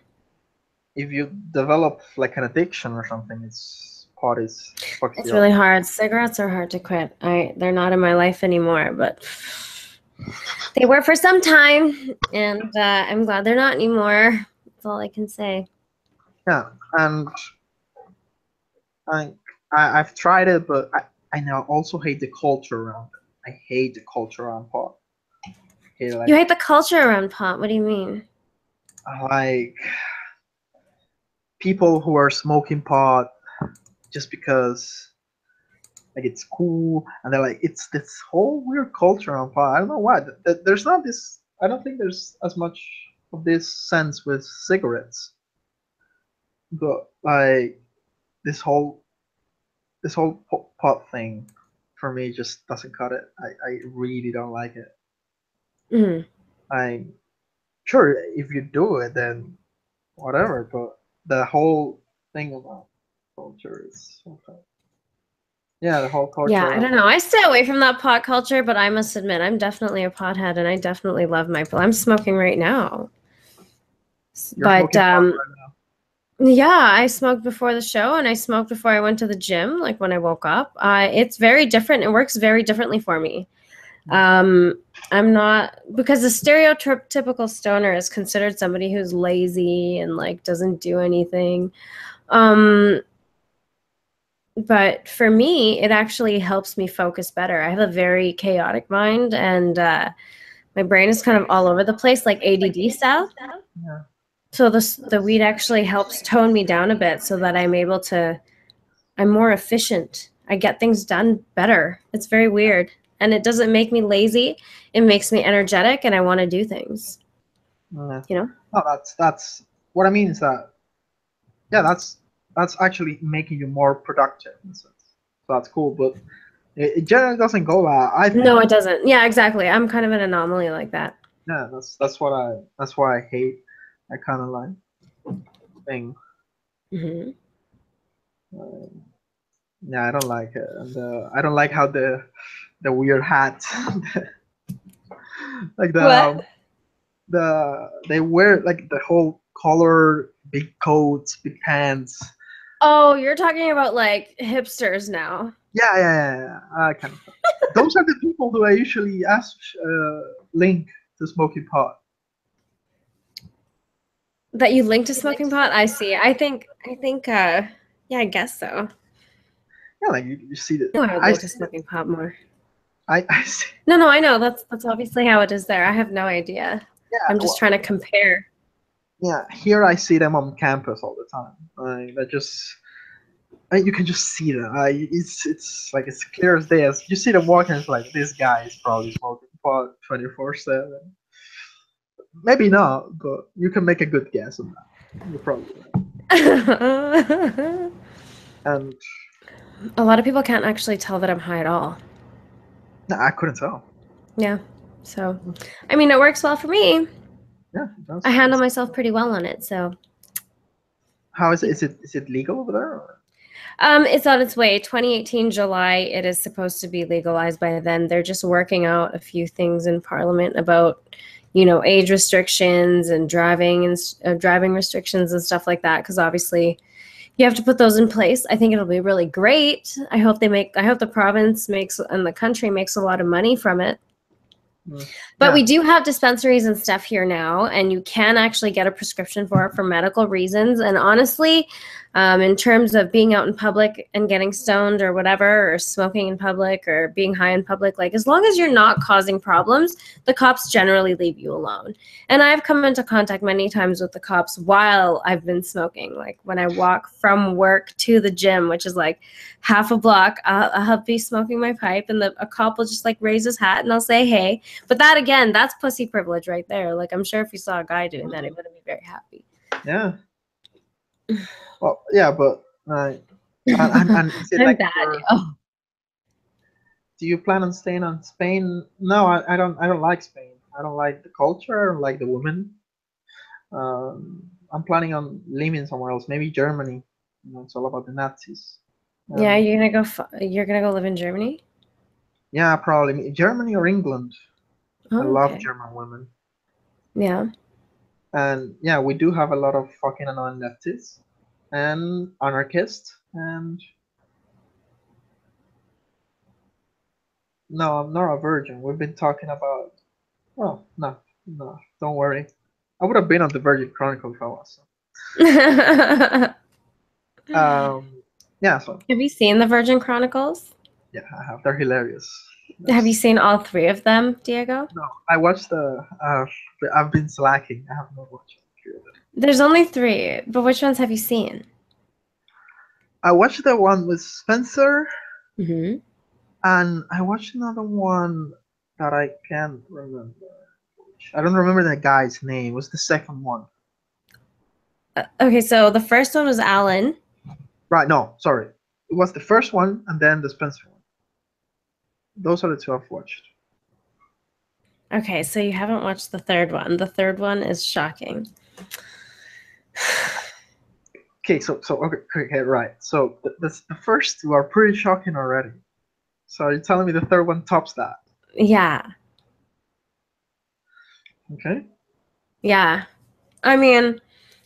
if you develop like an addiction or something, it's pot is fucks It's you up. really hard. Cigarettes are hard to quit. They're not in my life anymore, but they were for some time, and I'm glad they're not anymore. That's all I can say. Yeah, and I, I've tried it, but I now also hate the culture around it. I hate the culture around pot. Okay, You hate the culture around pot. What do you mean? like people who are smoking pot just because like it's cool, and they're like it's this whole weird culture around pot. I don't know why. There's not this. I don't think there's as much of this sense with cigarettes, but like this whole pot thing for me just doesn't cut it. I really don't like it. Mm. I'm sure if you do it, then whatever. But the whole thing about culture is okay. Yeah, the whole culture Yeah, I around. don't know. I stay away from that pot culture, but I must admit, I'm definitely a pothead, and I definitely love my. I'm smoking right now, You're but smoking pot right now. yeah, I smoked before the show, and I smoked before I went to the gym. Like when I woke up, it's very different. It works very differently for me. I'm not, because the stereotypical stoner is considered somebody who's lazy and like doesn't do anything. But for me, it actually helps me focus better. I have a very chaotic mind, and my brain is kind of all over the place, like ADD style. Yeah. So the weed actually helps tone me down a bit so that I'm more efficient. I get things done better. It's very weird. And it doesn't make me lazy. It makes me energetic, and I want to do things. Yeah. You know? No, that's what I mean is that yeah, that's actually making you more productive in a sense. So that's cool, but it generally doesn't go that. I think. No, it doesn't. Yeah, exactly. I'm kind of an anomaly like that. Yeah, that's why I hate that kind of like thing. Hmm. Yeah, I don't like it, and I don't like how the weird hat, like What? they wear like the whole color, big coats, big pants. Oh, you're talking about like hipsters now. Yeah. I kind of. Those are the people who I usually ask link to smoking pot. That you link to smoking pot? I see. Yeah, I guess so. Yeah, like you see the I would I link to see the, smoking pot more. I see. No, I know. That's obviously how it is there. I have no idea. Yeah, I'm just well, trying to compare. yeah. Here I see them on campus all the time. That just you can just see them. It's like it's clear as day. As you see them walking, it's like this guy is probably smoking pot 24/7. Maybe not, but you can make a good guess on that. You're probably right. And A lot of people can't actually tell that I'm high at all. no, I couldn't tell. Yeah. So, I mean, it works well for me. Yeah, it does. I handle myself pretty well on it. So, How is it? Is it legal over there? Or? it's on its way. 2018 July, it is supposed to be legalized by then. They're just working out a few things in Parliament about, age restrictions and driving restrictions and stuff like that. Because obviously, you have to put those in place. I think it'll be really great. I hope the province makes and the country makes a lot of money from it. But we do have dispensaries and stuff here now, and you can actually get a prescription for it for medical reasons. And honestly, in terms of being out in public and getting stoned or whatever, or smoking in public or being high in public, like as long as you're not causing problems, the cops generally leave you alone. And I've come into contact many times with the cops while I've been smoking. Like when I walk from work to the gym, which is like half a block, I'll be smoking my pipe, and a cop will just like raise his hat and I'll say, hey. But that again, that's pussy privilege right there. Like I'm sure if you saw a guy doing that, he wouldn't be very happy. Yeah. Well, yeah, but and is it I'm like bad. your? Oh. Do you plan on staying on Spain? No, I don't. I don't like Spain. I don't like the culture. I don't like the women. I'm planning on living somewhere else. Maybe Germany. You know, it's all about the Nazis. Yeah, Um, you're gonna go live in Germany? yeah, probably Germany or England. I Oh, love okay. German women. Yeah. And yeah, we do have a lot of fucking annoying leftists and anarchists. And no, I'm not a virgin. We've been talking about. Well, no, no, don't worry. I would have been on the Virgin Chronicle if I was. Have Yeah, so you seen the Virgin Chronicles? yeah, I have. They're hilarious. Have you There's, seen all three of them, Diego? no, I watched the. I've been slacking. I have not watched three of them. There's only three, but which ones have you seen? I watched the one with Spencer, Hmm. and I watched another one that I can't remember. I don't remember the guy's name. It was the second one? Okay, so the first one was Alan. Right, no, sorry. It was the first one and then the Spencer one. Those are the two I've watched. Okay, so you haven't watched the third one. The third one is shocking. Okay, okay, right. So the first two are pretty shocking already. So you're telling me the third one tops that? Yeah. Okay. Yeah. I mean,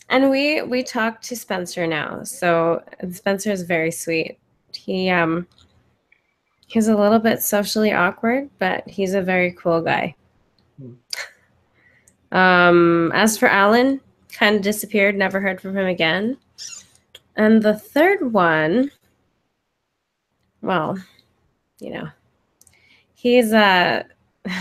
and we talked to Spencer now. So Spencer is very sweet. He's a little bit socially awkward, but he's a very cool guy. Hmm. As for Alan, kind of disappeared, never heard from him again. And the third one, well, you know, he's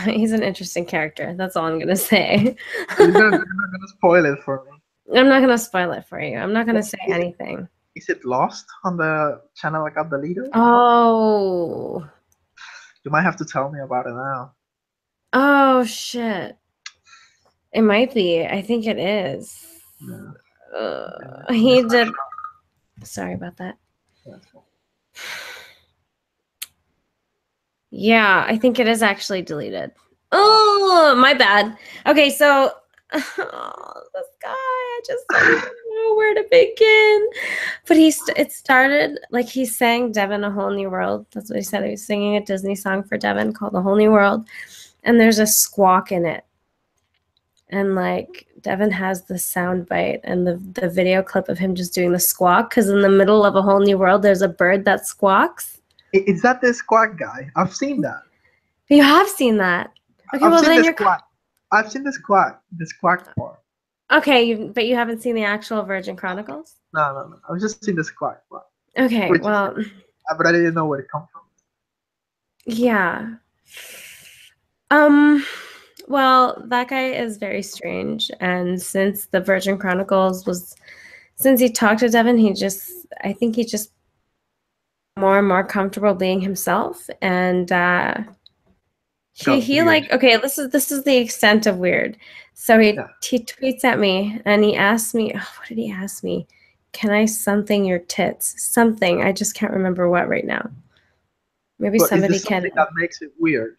he's an interesting character. That's all I'm gonna say. You're not gonna spoil it for me. I'm not gonna spoil it for you. I'm not gonna Well, say anything. is it lost on the channel I got deleted? Oh, You might have to tell me about it now. oh shit! It might be. I think it is. Yeah. He did. Sorry about that. Yeah, I think it is actually deleted. Oh, my bad. Okay, so this guy, I just don't even know where to begin. But it started like he sang Devin A Whole New World. That's what he said. He was singing a Disney song for Devin called A Whole New World. And there's a squawk in it. And like Devin has the sound bite and the video clip of him just doing the squawk because in the middle of A Whole New World, there's a bird that squawks. Is that the squawk guy? I've seen that. You have seen that. Okay, I've well seen then the you're squawk. I've seen the squawk part. okay, but you haven't seen the actual Virgin Chronicles? No. I've just seen the squawk part. Okay, Which well, but I didn't know where it come from. yeah. Well, that guy is very strange, and since the Virgin Chronicles since he talked to Devin, I think he just more and more comfortable being himself, and he like, okay, this is the extent of weird. So he tweets at me and he asked me, what did he ask me? Can I something your tits? Something. I just can't remember what right now. Maybe But somebody is this something that makes it weird?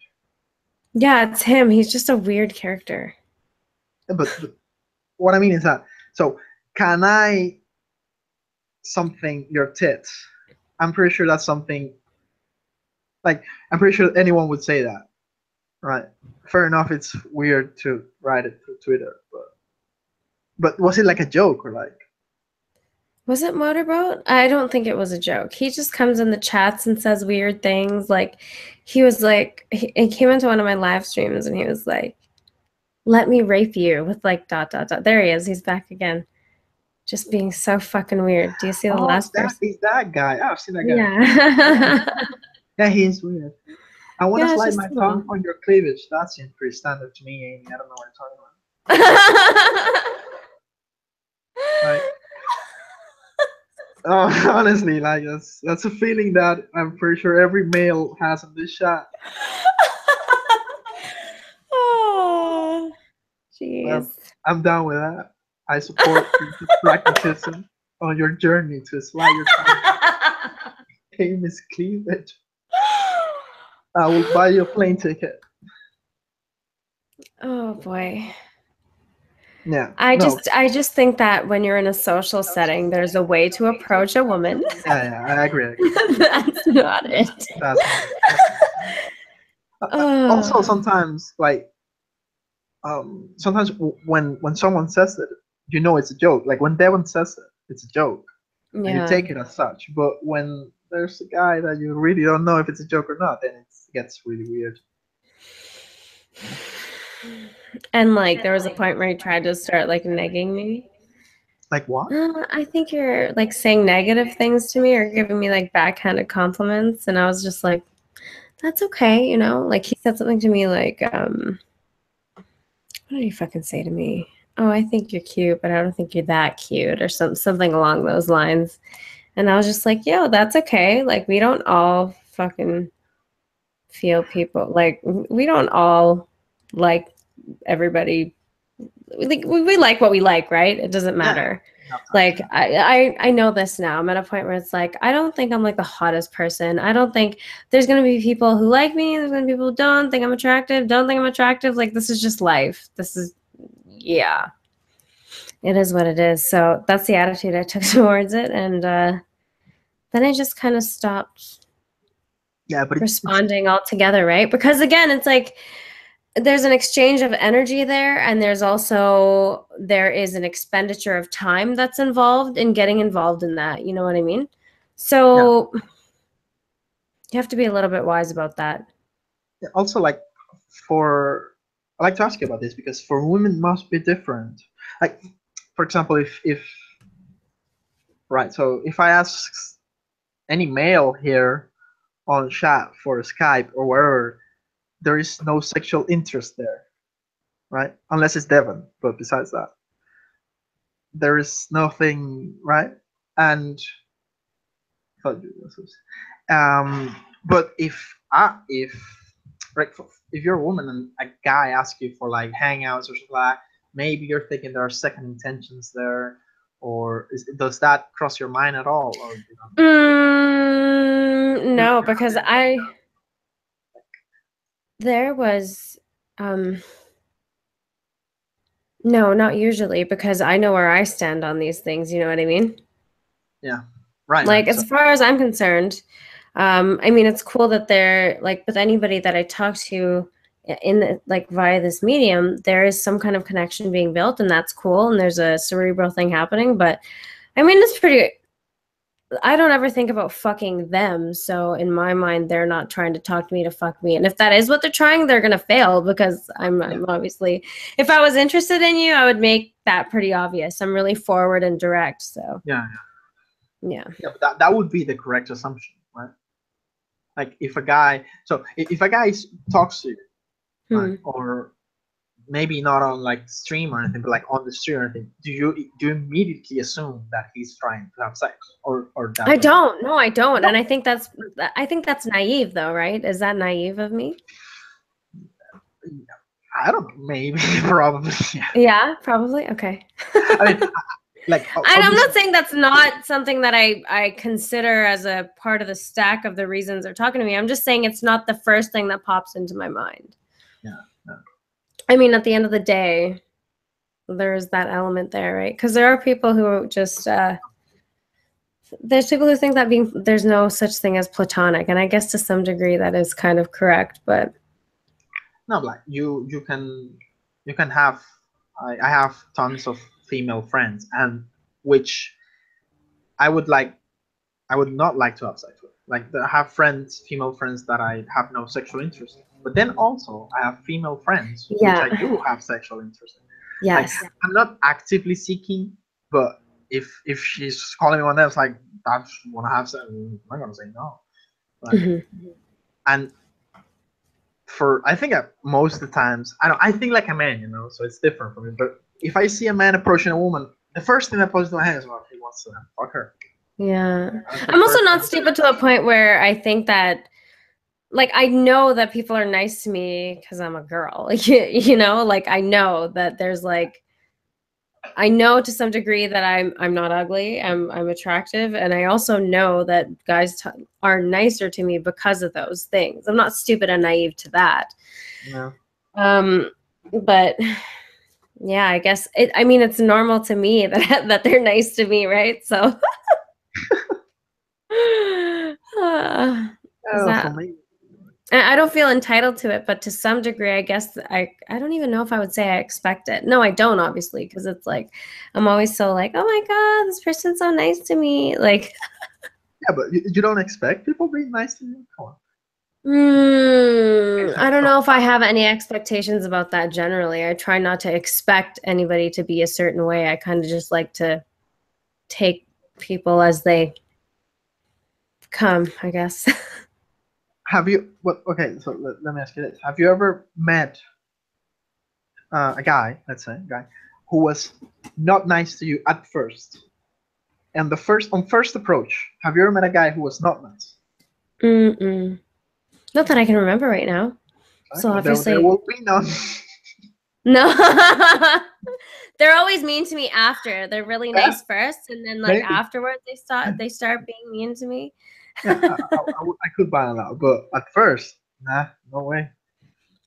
Yeah, it's him. He's just a weird character. But what I mean is that, so can I something your tits? I'm pretty sure that's something, like, I'm pretty sure anyone would say that, right? Fair enough, it's weird to write it through Twitter, but was it like a joke or like? Was it Motorboat? I don't think it was a joke. He just comes in the chats and says weird things. Like, he was like, he came into one of my live streams and he was like, let me rape you with like ... There he is. He's back again. Just being so fucking weird. Do you see the last person? Is that guy. I've seen that guy. Yeah. Yeah, he is weird. I want to Yeah, slide my tongue on your cleavage. That seems pretty standard to me, Amy. I don't know what you're talking about. Like, oh, honestly, like that's a feeling that I'm pretty sure every male has in this chat. Oh, jeez. I'm down with that. I support pragmatism. on your journey to slide your famous cleavage. I will buy you a plane ticket. Oh boy. Yeah. I just think that when you're in a social setting, there's a way to approach a woman. Yeah, I agree. That's not it. That's not it. Also, sometimes sometimes when someone says it, you know it's a joke. Like when Devon says it, it's a joke, and you take it as such. But when there's a guy that you really don't know if it's a joke or not, then it gets really weird. And like there was a point where he tried to start like negging me. Like what? I think you're like saying negative things to me or giving me like backhanded compliments, and I was just like, that's okay, you know? Like he said something to me like, what did he fucking say to me? Oh, I think you're cute, but I don't think you're that cute, or something along those lines. And I was just like, yo, that's okay. Like we don't all fucking feel people like we don't all like everybody. We like what we like, right? It doesn't matter. Yeah. Like I know this now. I'm at a point where it's like I don't think I'm like the hottest person. I don't think there's gonna be people who like me. There's gonna be people who don't think I'm attractive. Don't think I'm attractive. Like this is just life. This is yeah. It is what it is. So that's the attitude I took towards it, and then I just kind of stopped. Yeah, but responding altogether, right? Because again, it's like there's an exchange of energy there, and there is an expenditure of time that's involved in getting involved in that. You know what I mean? So you have to be a little bit wise about that. Also, like I like to ask you about this because for women must be different. Like, for example, if right, so if I ask any male here on chat for Skype or wherever, there is no sexual interest there, right? Unless it's Devon, but besides that, there is nothing, right? And but if right, if you're a woman and a guy asks you for like hangouts or something like that, maybe you're thinking there are second intentions there, or does that cross your mind at all? Or no, because there was no, not usually, because I know where I stand on these things. You know what I mean? Yeah, right. Like as far as I'm concerned, I mean, it's cool that they're like with anybody that I talk to like via this medium, there is some kind of connection being built, and that's cool. And there's a cerebral thing happening, but I mean, it's pretty. I don't ever think about fucking them. So in my mind, they're not trying to talk to me to fuck me. And if that is what they're trying, they're going to fail because I'm obviously, if I was interested in you, I would make that pretty obvious. I'm really forward and direct. So yeah. But that would be the correct assumption, right? Like if a guy talks to you, right, or maybe not on like stream or anything, but like on the street or anything, do you immediately assume that he's trying to have sex or that? I don't. No, I don't. And I think that's naive though, right? Is that naive of me? I don't know, maybe, probably. Yeah, probably. Okay. I mean, like, and I'm not saying that's not something that I consider as a part of the stack of the reasons they're talking to me. I'm just saying it's not the first thing that pops into my mind. Yeah. I mean, at the end of the day, there's that element there, right? Because there are people who just there's people who think that there's no such thing as platonic, and I guess to some degree that is kind of correct, but no, like you can have I have tons of female friends, and which I would not like to have sex with. Like I have female friends that I have no sexual interest in. But then also I have female friends which I do have sexual interest in. Yes. Like, I'm not actively seeking, but if she's calling me one day, it's like I want to have sex, I'm not gonna say no. Like, and I think most of the times I think like a man, you know, so it's different for me. But if I see a man approaching a woman, the first thing that pops into my head is, well, he wants to fuck her. Yeah. I'm also not stupid to a point where I think that, like, I know that people are nice to me because I'm a girl, you know, like I know that there's like I know to some degree that I'm not ugly. I'm attractive, and I also know that guys are nicer to me because of those things. I'm not stupid and naive to that. No. But yeah, I guess I mean, it's normal to me that that they're nice to me, right? So is For that? me, I don't feel entitled to it, but to some degree, I guess I don't even know if I would say I expect it. No, I don't, obviously, because it's like I'm always so like, oh my God, this person's so nice to me. Like, yeah, but you don't expect people being nice to you? Come on. I don't know if I have any expectations about that generally. I try not to expect anybody to be a certain way. I kind of just like to take people as they come, I guess. Have you? Well, okay. So let me ask you this: have you ever met a guy, let's say, a guy, who was not nice to you at first, and on first approach, have you ever met a guy who was not nice? Not that I can remember right now. So Exactly. There obviously, will be none. no. They're always mean to me after. They're really Yeah, nice first, and then like maybe. afterwards they start being mean to me. Yeah, I could buy it out, but at first, nah, no way.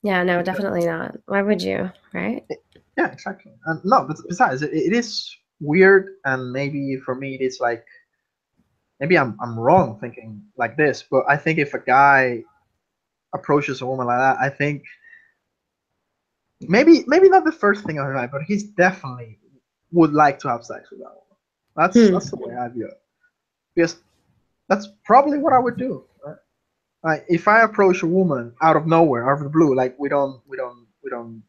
Yeah, no, Because, definitely not. Why would you, right? yeah, exactly. And no, but besides, it is weird, and maybe for me, it is like maybe I'm wrong thinking like this, but I think if a guy approaches a woman like that, I think maybe not the first thing on her mind, but he's definitely would like to have sex with that woman. That's the way I view it. Because that's probably what I would do. Right? Like if I approach a woman out of nowhere, out of the blue, like we don't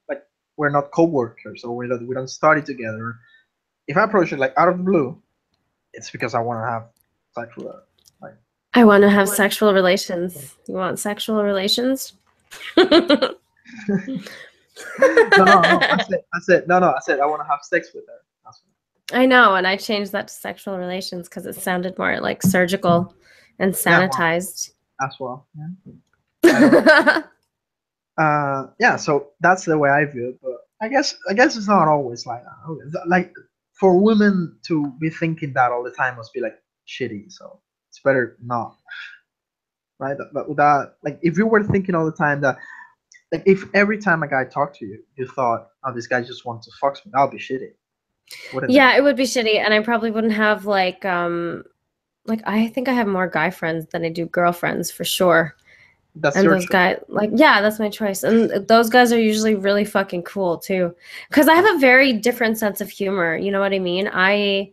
like we're not co-workers or we don't study together. If I approach her like out of the blue, it's because I want to have sex with her. Like I want to have sexual relations. You want sexual relations? no. I said I want to have sex with her. That's I know, and I changed that to sexual relations because it sounded more like surgical and yeah, well, sanitized. as well. Yeah. I don't know. Yeah, so that's the way I view it. But I guess it's not always like that. Like for women to be thinking that all the time must be like shitty. So it's better not, right? But without like, if you were thinking all the time that like if every time a guy talked to you, you thought, oh, this guy just wants to fuck me, that'll be shitty, wouldn't it? Yeah, it would be shitty, and I probably wouldn't have like I think I have more guy friends than I do girlfriends for sure. That's And your those choice. guys, like, yeah, that's my choice. And those guys are usually really fucking cool too, because I have a very different sense of humor. You know what I mean? I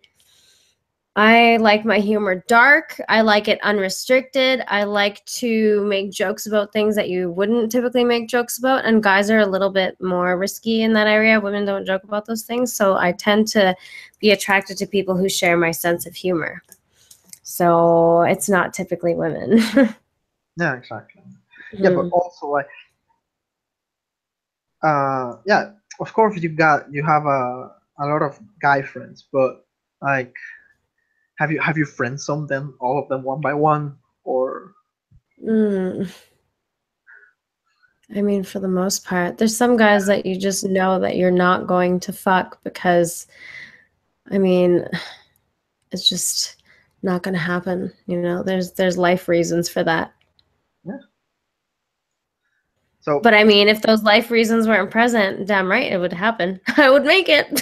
like my humor dark. I like it unrestricted. I like to make jokes about things that you wouldn't typically make jokes about. And guys are a little bit more risky in that area. Women don't joke about those things. So I tend to be attracted to people who share my sense of humor. So it's not typically women. Yeah, exactly. Yeah, but also like yeah, of course you have a lot of guy friends, but like have you friend zoned them all of them one by one or Mm. I mean, for the most part, there's some guys that you just know that you're not going to fuck because, I mean, it's just not going to happen. You know, there's life reasons for that. yeah? So But I mean, if those life reasons weren't present, damn right it would happen. I would make it.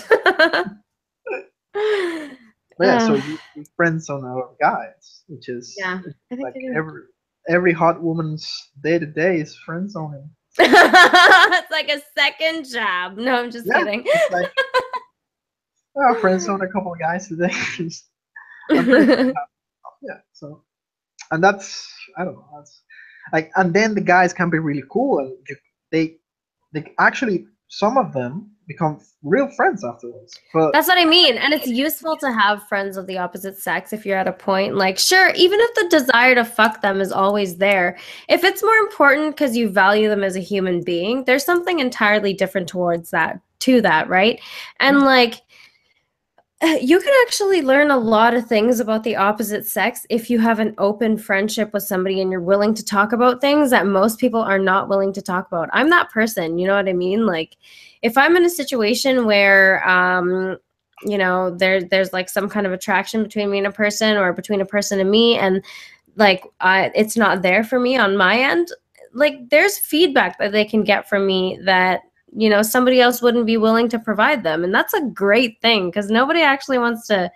but yeah, so you friend zone a lot of guys, which is Yeah, I think like I do. every hot woman's day to day is friend zoning. It's like a second job. No, I'm just Yeah, kidding. it's like friend zone a couple of guys today. I'm pretty sure it happens. Yeah, so and that's I don't know. That's like, and then the guys can be really cool, and they they actually some of them become real friends afterwards. But That's what I mean. And it's useful to have friends of the opposite sex if you're at a point. Like, sure, even if the desire to fuck them is always there, if it's more important because you value them as a human being, there's something entirely different towards that, to that, right? And like, you can actually learn a lot of things about the opposite sex if you have an open friendship with somebody and you're willing to talk about things that most people are not willing to talk about. I'm that person, you know what I mean? Like if I'm in a situation where you know, there's like some kind of attraction between me and a person, or between a person and me, and like it's not there for me on my end, like there's feedback that they can get from me that, you know, somebody else wouldn't be willing to provide them. And that's a great thing, because nobody actually wants to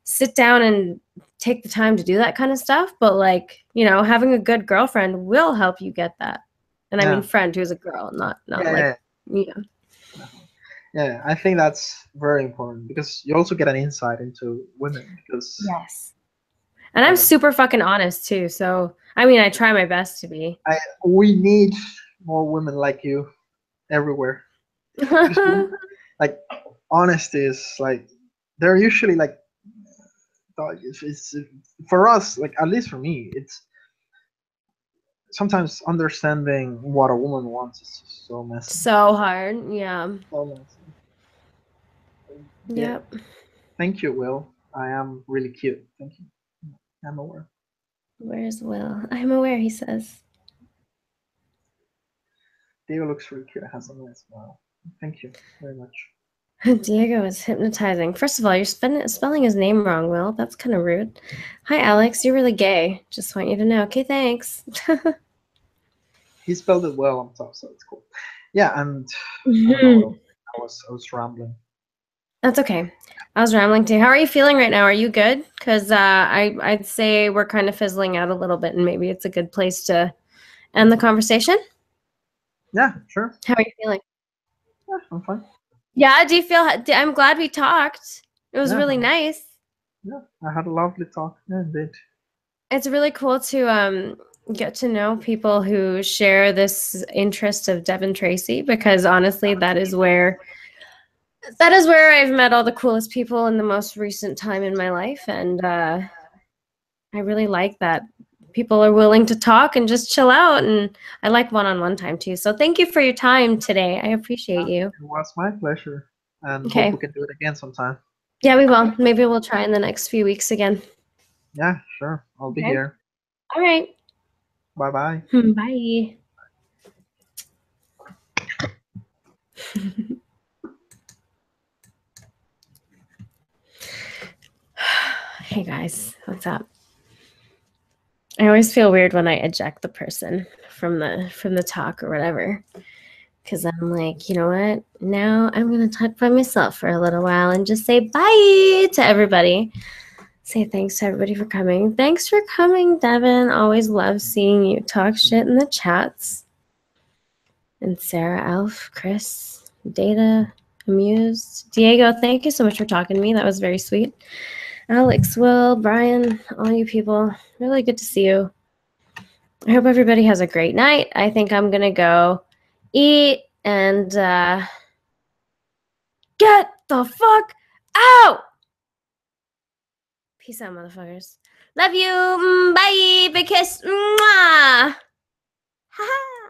sit down and take the time to do that kind of stuff. But like, you know, having a good girlfriend will help you get that. And I mean friend who's a girl, not like, you know. Yeah, I think that's very important, because you also get an insight into women. Because yes, and I'm super fucking honest too. So I mean, I try my best to be. We need more women like you everywhere. Like, honesty is like, they're usually like, it's for us, like at least for me, it's sometimes understanding what a woman wants is just so messy. So hard, yeah. So messy. Yep. Thank you, Will. I am really cute. Thank you. I'm aware. Where's Will? I'm aware, he says. Diego looks really cute. Has a nice smile. Thank you very much. Diego is hypnotizing. First of all, you're spelling his name wrong, Will. That's kind of rude. Hi, Alex. You're really gay. Just want you to know. Okay, thanks. He spelled it well on top, so it's cool. Yeah, and I don't know, I was rambling. That's okay. I was rambling too. How are you feeling right now? Are you good? Because I'd say we're kind of fizzling out a little bit, and maybe it's a good place to end the conversation. Yeah, sure. How are you feeling? Yeah, I'm fine. Yeah, do you feel? I'm glad we talked. It was really nice. Yeah, I had a lovely talk. Yeah, indeed. It's really cool to get to know people who share this interest of Devin Tracy, because honestly, that is where I've met all the coolest people in the most recent time in my life, and I really like that people are willing to talk and just chill out, and I like one-on-one time too. So thank you for your time today. I appreciate you. It was my pleasure, and Okay. hope we can do it again sometime. Yeah, we will. Maybe we'll try in the next few weeks again. Yeah, sure. I'll be here. All right. Bye-bye. Bye. Hey guys, what's up? I always feel weird when I eject the person from the talk or whatever, because I'm like, you know what? Now I'm gonna talk by myself for a little while and just say bye to everybody. Say thanks to everybody for coming. Thanks for coming, Devin. Always love seeing you talk shit in the chats. And Sarah, Alf, Chris, Data, Amused, Diego, thank you so much for talking to me. That was very sweet. Alex, Will, Brian, all you people, really good to see you. I hope everybody has a great night. I think I'm going to go eat and get the fuck out. Peace out, motherfuckers. Love you. Bye. Big kiss. Mwah. Ha ha.